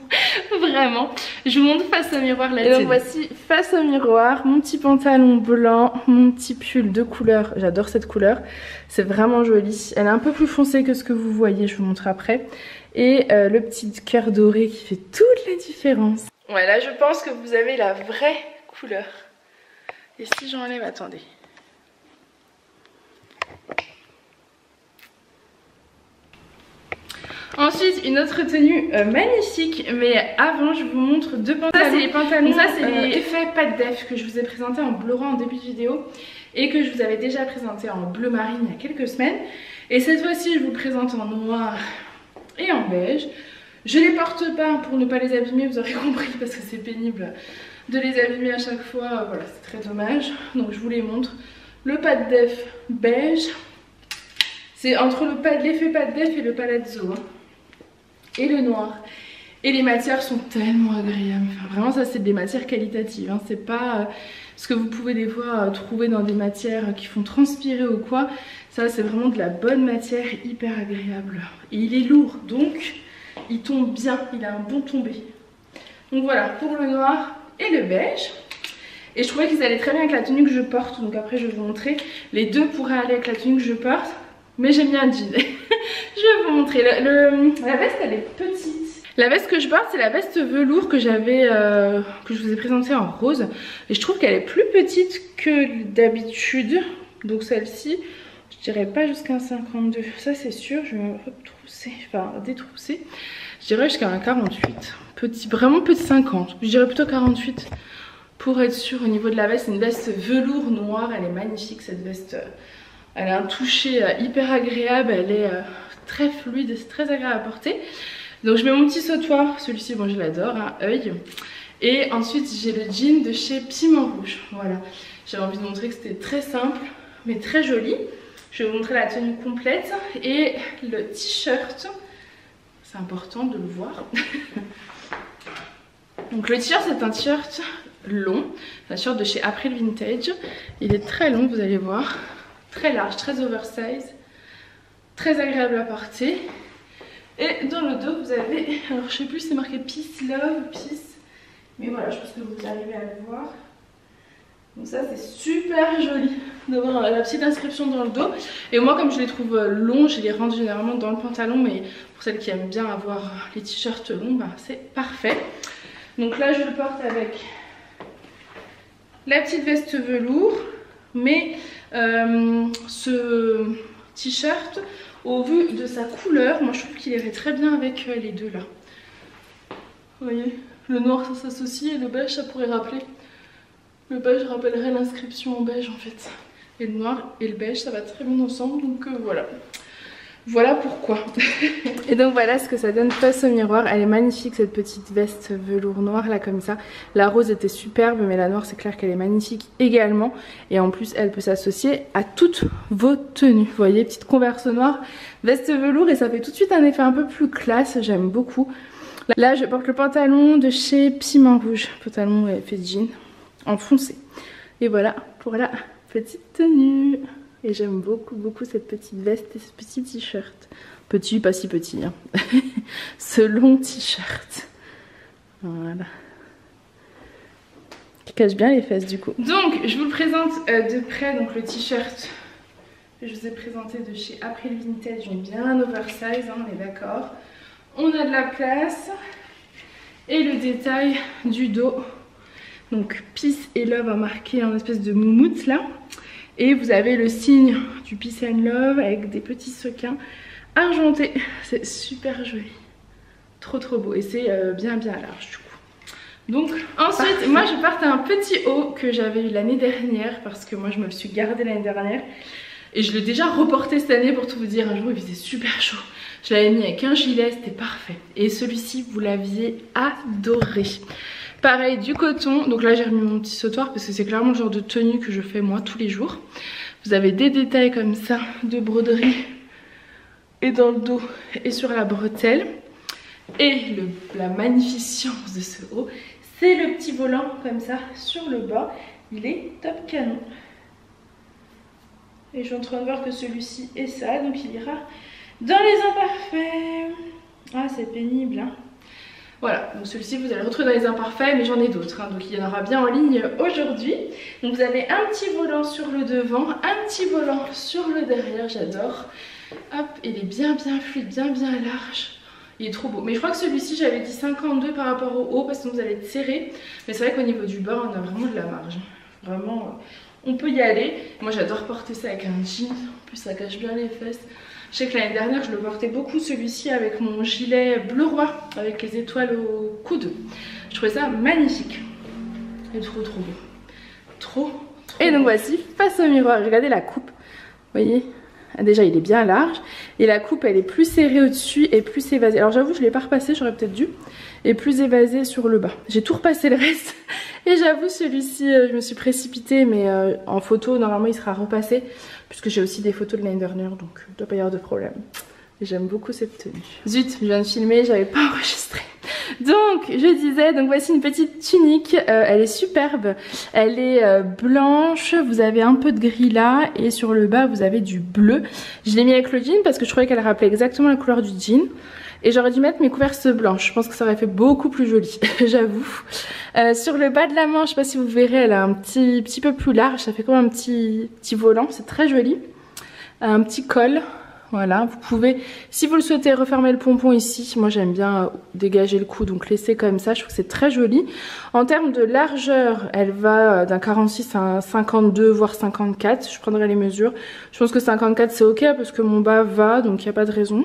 Vraiment. Je vous montre face au miroir la tienne. Et donc voici face au miroir mon petit pantalon blanc, mon petit pull de couleur. J'adore cette couleur. C'est vraiment joli. Elle est un peu plus foncée que ce que vous voyez, je vous montre après. Et le petit cœur doré qui fait toute la différence. Ouais, là je pense que vous avez la vraie couleur. Et si j'enlève, attendez. Ensuite, une autre tenue magnifique, mais avant je vous montre deux pantalons. Ça c'est les pantalons, ça c'est les effets pâte def que je vous ai présenté en bleu en début de vidéo et que je vous avais déjà présenté en bleu marine il y a quelques semaines. Et cette fois-ci je vous le présente en noir et en beige. Je les porte pas pour ne pas les abîmer, vous aurez compris, parce que c'est pénible de les abîmer à chaque fois. Voilà, c'est très dommage. Donc je vous les montre. Le pâte def beige, c'est entre l'effet pâte def et le palazzo. Hein. Et le noir. Et les matières sont tellement agréables. Enfin, vraiment ça c'est des matières qualitatives. Hein. C'est pas ce que vous pouvez des fois trouver dans des matières qui font transpirer ou quoi. Ça c'est vraiment de la bonne matière, hyper agréable. Et il est lourd donc il tombe bien, il a un bon tombé. Donc voilà pour le noir et le beige. Et je trouvais qu'ils allaient très bien avec la tenue que je porte. Donc après je vais vous montrer. Les deux pourraient aller avec la tenue que je porte. Mais j'ai mis un jean. Je vais vous montrer. La veste elle est petite. La veste que je porte c'est la veste velours que je vous ai présentée en rose. Et je trouve qu'elle est plus petite que d'habitude. Donc celle-ci, je dirais pas jusqu'à un 52. Ça c'est sûr, je vais me retrousser, enfin détrousser. Je dirais jusqu'à un 48. Petit, vraiment petit 50. Je dirais plutôt 48 pour être sûr au niveau de la veste. C'est une veste velours noire, elle est magnifique cette veste. Elle a un toucher hyper agréable, elle est très fluide, c'est très agréable à porter. Donc je mets mon petit sautoir, celui-ci bon je l'adore, hein, œil. Et ensuite j'ai le jean de chez Piment Rouge, voilà. J'avais envie de montrer que c'était très simple mais très joli. Je vais vous montrer la tenue complète et le t-shirt, c'est important de le voir. Donc le t-shirt c'est un t-shirt long, un t-shirt de chez April Vintage. Il est très long, vous allez voir. Très large, très oversize, très agréable à porter. Et dans le dos vous avez, alors je sais plus c'est marqué Peace Love, Peace, mais voilà je pense que vous arrivez à le voir. Donc ça c'est super joli d'avoir la petite inscription dans le dos. Et moi comme je les trouve longs, je les rentre généralement dans le pantalon, mais pour celles qui aiment bien avoir les t-shirts longs, bah, c'est parfait. Donc là je le porte avec la petite veste velours, mais ce t-shirt au vu de sa couleur, moi je trouve qu'il irait très bien avec les deux là. Vous voyez, le noir ça s'associe et le beige ça pourrait rappeler. Le beige rappellerait l'inscription en beige en fait. Et le noir et le beige ça va très bien ensemble, donc voilà. Voilà pourquoi. Et donc voilà ce que ça donne face au miroir. Elle est magnifique cette petite veste velours noir là comme ça. La rose était superbe mais la noire c'est clair qu'elle est magnifique également. Et en plus elle peut s'associer à toutes vos tenues. Vous voyez, petite converse noire, veste velours et ça fait tout de suite un effet un peu plus classe. J'aime beaucoup. Là je porte le pantalon de chez Piment Rouge. Pantalon fait jean en foncé. Et voilà pour la petite tenue. Et j'aime beaucoup cette petite veste et ce petit t-shirt. Petit, pas si petit, hein. Ce long t-shirt. Voilà. Qui cache bien les fesses du coup. Donc je vous le présente de près, donc le t-shirt que je vous ai présenté de chez April Vintage, bien oversize, hein, on est d'accord. On a de la place. Et le détail du dos. Donc Peace et Love a marqué en espèce de moumoute là. Et vous avez le signe du Peace and Love avec des petits sequins argentés. C'est super joli. Trop beau. Et c'est bien large du coup. Donc ensuite, moi je porte un petit haut que j'avais eu l'année dernière. Parce que moi je me le suis gardé l'année dernière. Et je l'ai déjà reporté cette année pour tout vous dire. Un jour il faisait super chaud. Je l'avais mis avec un gilet, c'était parfait. Et celui-ci, vous l'aviez adoré. Pareil, du coton. Donc là, j'ai remis mon petit sautoir parce que c'est clairement le genre de tenue que je fais moi tous les jours. Vous avez des détails comme ça de broderie et dans le dos et sur la bretelle. Et la magnificence de ce haut, c'est le petit volant comme ça sur le bas. Il est top canon. Et je suis en train de voir que celui-ci est sale, donc il ira dans les imparfaits. Ah, c'est pénible, hein. Voilà, donc celui-ci vous allez le retrouver dans les imparfaits, mais j'en ai d'autres, hein, donc il y en aura bien en ligne aujourd'hui. Donc vous avez un petit volant sur le devant, un petit volant sur le derrière, j'adore. Hop, il est bien fluide, bien large. Il est trop beau. Mais je crois que celui-ci, j'avais dit 52 par rapport au haut, parce que vous allez être serré. Mais c'est vrai qu'au niveau du bas, on a vraiment de la marge. Vraiment, on peut y aller. Moi, j'adore porter ça avec un jean. En plus, ça cache bien les fesses. Je sais que l'année dernière, je le portais beaucoup, celui-ci, avec mon gilet bleu roi, avec les étoiles au coude. Je trouvais ça magnifique. Et trop beau. Trop. Et donc voici, face au miroir, regardez la coupe. Vous voyez, déjà, il est bien large. Et la coupe, elle est plus serrée au-dessus et plus évasée. Alors j'avoue, je ne l'ai pas repassé, j'aurais peut-être dû. Et plus évasée sur le bas. J'ai tout repassé le reste. Et j'avoue, celui-ci, je me suis précipitée. Mais en photo, normalement, il sera repassé. Puisque j'ai aussi des photos de l'année dernière. Donc, il ne doit pas y avoir de problème. Et j'aime beaucoup cette tenue. Zut, je viens de filmer, j'avais pas enregistré. Donc, je disais, donc voici une petite tunique. Elle est superbe. Elle est blanche. Vous avez un peu de gris là. Et sur le bas, vous avez du bleu. Je l'ai mis avec le jean parce que je trouvais qu'elle rappelait exactement la couleur du jean. Et j'aurais dû mettre mes couvertes blanches. Je pense que ça aurait fait beaucoup plus joli, j'avoue. Sur le bas de la manche, je sais pas si vous verrez, elle a un petit peu plus large. Ça fait comme un petit volant. C'est très joli. Un petit col. Voilà, vous pouvez, si vous le souhaitez, refermer le pompon ici. Moi, j'aime bien dégager le cou, donc laisser comme ça. Je trouve que c'est très joli. En termes de largeur, elle va d'un 46 à un 52, voire 54. Je prendrai les mesures. Je pense que 54, c'est ok, parce que mon bas va, donc il n'y a pas de raison.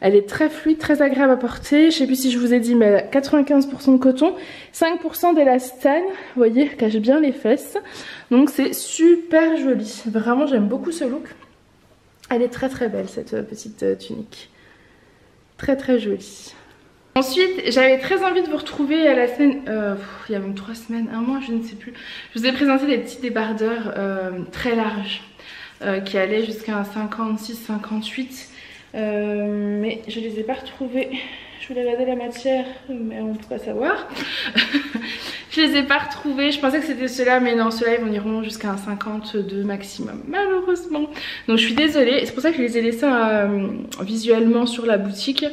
Elle est très fluide, très agréable à porter. Je sais plus si je vous ai dit, mais 95% de coton, 5% d'élastane. Vous voyez, elle cache bien les fesses. Donc c'est super joli. Vraiment, j'aime beaucoup ce look. Elle est très belle, cette petite tunique. Très jolie. Ensuite, j'avais très envie de vous retrouver à la semaine, il y a même 3 semaines, 1 mois, je ne sais plus. Je vous ai présenté des petits débardeurs très larges qui allaient jusqu'à un 56-58. Mais je les ai pas retrouvés. Je voulais regarder la matière, mais on peut pas savoir. Je les ai pas retrouvés. Je pensais que c'était ceux-là, mais non, ceux-là ils iront jusqu'à un 52 maximum, malheureusement. Donc je suis désolée. C'est pour ça que je les ai laissés visuellement sur la boutique.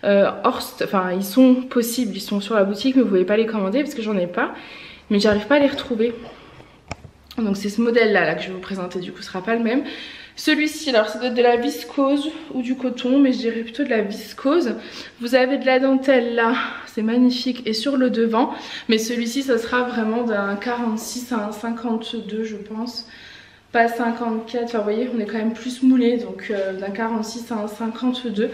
Enfin, ils sont possibles, ils sont sur la boutique, mais vous pouvez pas les commander parce que j'en ai pas. Mais j'arrive pas à les retrouver. Donc c'est ce modèle-là que je vais vous présenter. Du coup, ce sera pas le même. Celui-ci, alors ça doit être de la viscose ou du coton, mais je dirais plutôt de la viscose. Vous avez de la dentelle là, c'est magnifique, et sur le devant. Mais celui-ci, ça sera vraiment d'un 46 à un 52, je pense. Pas 54, enfin vous voyez, on est quand même plus moulé, donc d'un 46 à un 52.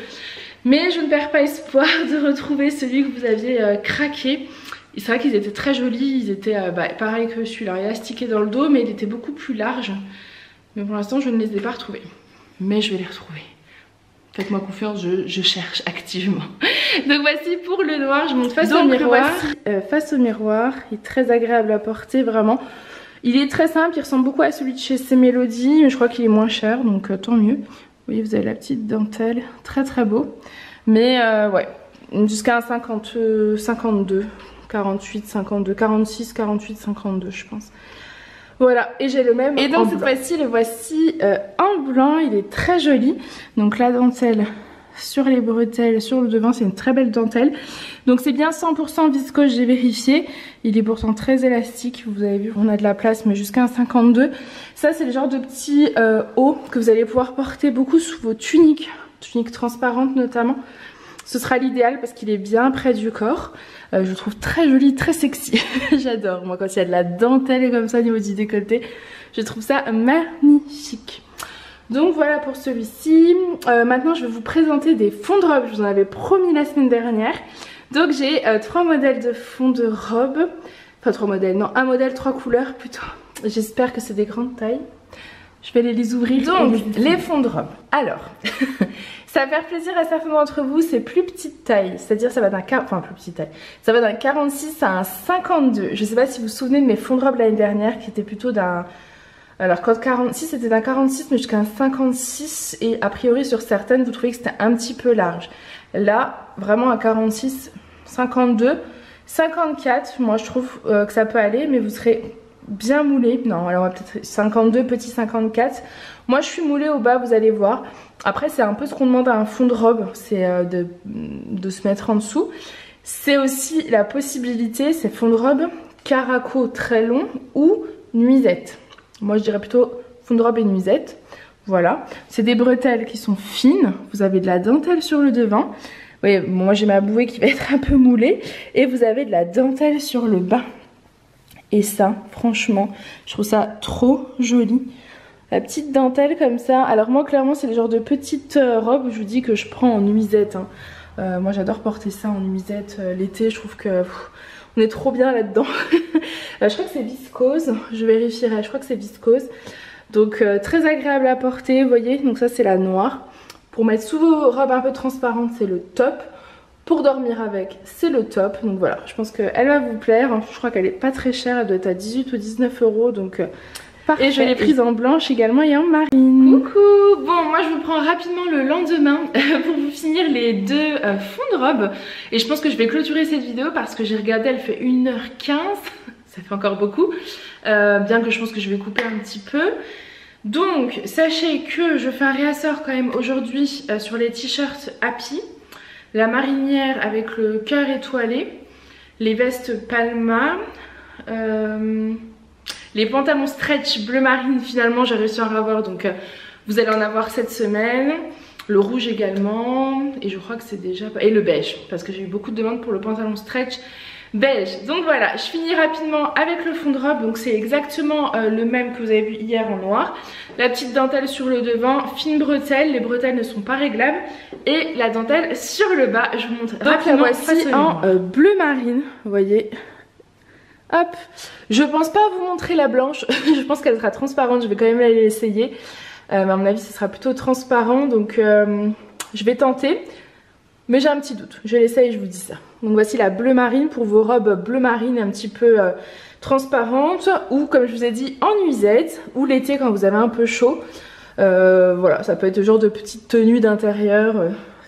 Mais je ne perds pas espoir de retrouver celui que vous aviez craqué. C'est vrai qu'ils étaient très jolis, ils étaient pareil que celui-là, élastiqués dans le dos, mais il était beaucoup plus large. Mais pour l'instant, je ne les ai pas retrouvés. Mais je vais les retrouver. Faites-moi confiance, je cherche activement. Donc voici pour le noir, je monte face au miroir. Face au miroir, il est très agréable à porter, vraiment. Il est très simple, il ressemble beaucoup à celui de chez C-Melody, mais je crois qu'il est moins cher, donc tant mieux. Vous voyez, vous avez la petite dentelle, très beau. Mais ouais, jusqu'à un 52, 48, 52, 46, 48, 52 je pense. Voilà, et j'ai le même. Et donc cette fois-ci, le voici en blanc, il est très joli. Donc la dentelle sur les bretelles, sur le devant, c'est une très belle dentelle. Donc c'est bien 100% viscose, j'ai vérifié. Il est pourtant très élastique, vous avez vu, on a de la place, mais jusqu'à un 52. Ça c'est le genre de petit haut que vous allez pouvoir porter beaucoup sous vos tuniques transparentes notamment. Ce sera l'idéal parce qu'il est bien près du corps. Je le trouve très joli, très sexy. J'adore, moi, quand il y a de la dentelle comme ça au niveau du décolleté. Je trouve ça magnifique. Donc voilà pour celui-ci. Maintenant, je vais vous présenter des fonds de robe. Je vous en avais promis la semaine dernière. Donc j'ai 3 modèles de fonds de robe. Enfin 3 modèles, non, un modèle 3 couleurs plutôt. J'espère que c'est des grandes tailles. Je vais les ouvrir. Donc les fonds de robe. Alors, ça va faire plaisir à certains d'entre vous, c'est plus petite taille. C'est-à-dire ça va d'un plus petite taille. Ça va d'un 46 à un 52. Je sais pas si vous vous souvenez de mes fonds de robe l'année dernière qui étaient plutôt d'un... Alors quand 46 c'était d'un 46 mais jusqu'à un 56 et a priori sur certaines vous trouvez que c'était un petit peu large. Là vraiment un 46, 52, 54 moi je trouve que ça peut aller mais vous serez bien moulé. Non alors on va peut-être 52, petit 54. Moi je suis moulée au bas vous allez voir. Après c'est un peu ce qu'on demande à un fond de robe, c'est de se mettre en dessous. C'est aussi la possibilité, c'est fond de robe caraco très long ou nuisette. Moi je dirais plutôt fond de robe et nuisette. Voilà, c'est des bretelles qui sont fines. Vous avez de la dentelle sur le devant. Oui, bon, moi j'ai ma bouée qui va être un peu moulée. Et vous avez de la dentelle sur le bas. Et ça, franchement, je trouve ça trop joli. La petite dentelle comme ça. Alors moi clairement c'est le genre de petite robe où je vous dis que je prends en nuisette. Hein. Moi j'adore porter ça en nuisette l'été. Je trouve que... on est trop bien là-dedans. Je crois que c'est viscose, je vérifierai, je crois que c'est viscose. Donc très agréable à porter, vous voyez. Donc ça c'est la noire. Pour mettre sous vos robes un peu transparentes, c'est le top. Pour dormir avec, c'est le top. Donc voilà, je pense qu'elle va vous plaire. Je crois qu'elle est pas très chère, elle doit être à 18 ou 19 €. Donc parfait. Et je l'ai prise en blanche également et en marine. Coucou. Bon, moi je vous prends rapidement le lendemain pour vous finir les deux fonds de robe. Et je pense que je vais clôturer cette vidéo parce que j'ai regardé, elle fait 1h15. Ça fait encore beaucoup. Bien que je pense que je vais couper un petit peu. Donc sachez que je fais un réassort quand même aujourd'hui sur les t-shirts Happy. La marinière avec le cœur étoilé. Les vestes Palma. Les pantalons stretch bleu marine, finalement j'ai réussi à en avoir, donc vous allez en avoir cette semaine. Le rouge également, et je crois que c'est déjà... Et le beige, parce que j'ai eu beaucoup de demandes pour le pantalon stretch beige. Donc voilà, je finis rapidement avec le fond de robe, donc c'est exactement le même que vous avez vu hier en noir. La petite dentelle sur le devant, fine bretelle, les bretelles ne sont pas réglables. Et la dentelle sur le bas, je vous montre rapidement. Donc la voici en bleu marine, vous voyez. Hop, je pense pas vous montrer la blanche, je pense qu'elle sera transparente, je vais quand même l'essayer. Mais à mon avis ce sera plutôt transparent, donc je vais tenter. Mais j'ai un petit doute, je l'essaye et je vous dis ça. Donc voici la bleu marine pour vos robes bleu marine un petit peu transparentes. Ou comme je vous ai dit en nuisette, ou l'été quand vous avez un peu chaud. Voilà, ça peut être le genre de petite tenue d'intérieur.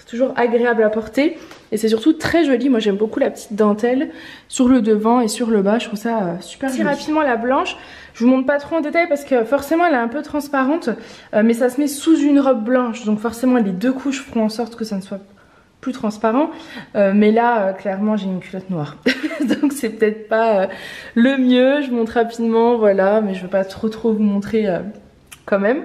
C'est toujours agréable à porter. Et c'est surtout très joli, moi j'aime beaucoup la petite dentelle sur le devant et sur le bas, je trouve ça super joli. Rapidement la blanche, je vous montre pas trop en détail parce que forcément elle est un peu transparente, mais ça se met sous une robe blanche, donc forcément les deux couches feront en sorte que ça ne soit plus transparent. Mais là clairement j'ai une culotte noire, donc c'est peut-être pas le mieux, je vous montre rapidement, voilà, mais je veux pas trop vous montrer quand même.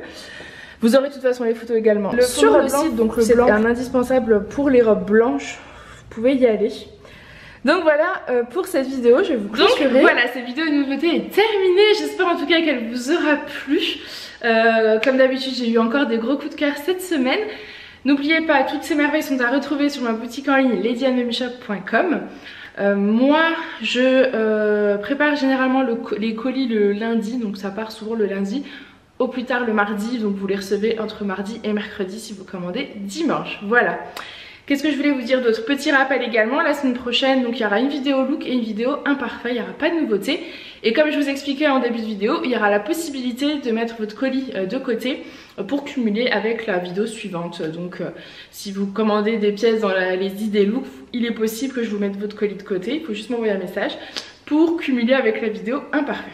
Vous aurez de toute façon les photos également sur le site, donc le blanc c'est un indispensable pour les robes blanches. Vous pouvez y aller. Donc voilà pour cette vidéo, je vais vous clôturer. Donc voilà, cette vidéo de nouveauté est terminée. J'espère en tout cas qu'elle vous aura plu. Comme d'habitude, j'ai eu encore des gros coups de cœur cette semaine. N'oubliez pas, toutes ces merveilles sont à retrouver sur ma boutique en ligne ladyandmemishop.com. Moi, je prépare généralement les colis le lundi, donc ça part souvent le lundi. Au plus tard le mardi, donc vous les recevez entre mardi et mercredi si vous commandez dimanche. Voilà. Qu'est-ce que je voulais vous dire d'autre? Petit rappel également, la semaine prochaine, donc il y aura une vidéo look et une vidéo imparfait, il n'y aura pas de nouveauté. Et comme je vous expliquais en début de vidéo, il y aura la possibilité de mettre votre colis de côté pour cumuler avec la vidéo suivante. Donc si vous commandez des pièces dans les idées look, il est possible que je vous mette votre colis de côté, il faut juste m'envoyer un message pour cumuler avec la vidéo imparfait.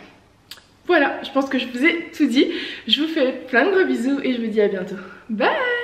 Voilà, je pense que je vous ai tout dit. Je vous fais plein de gros bisous et je vous dis à bientôt. Bye!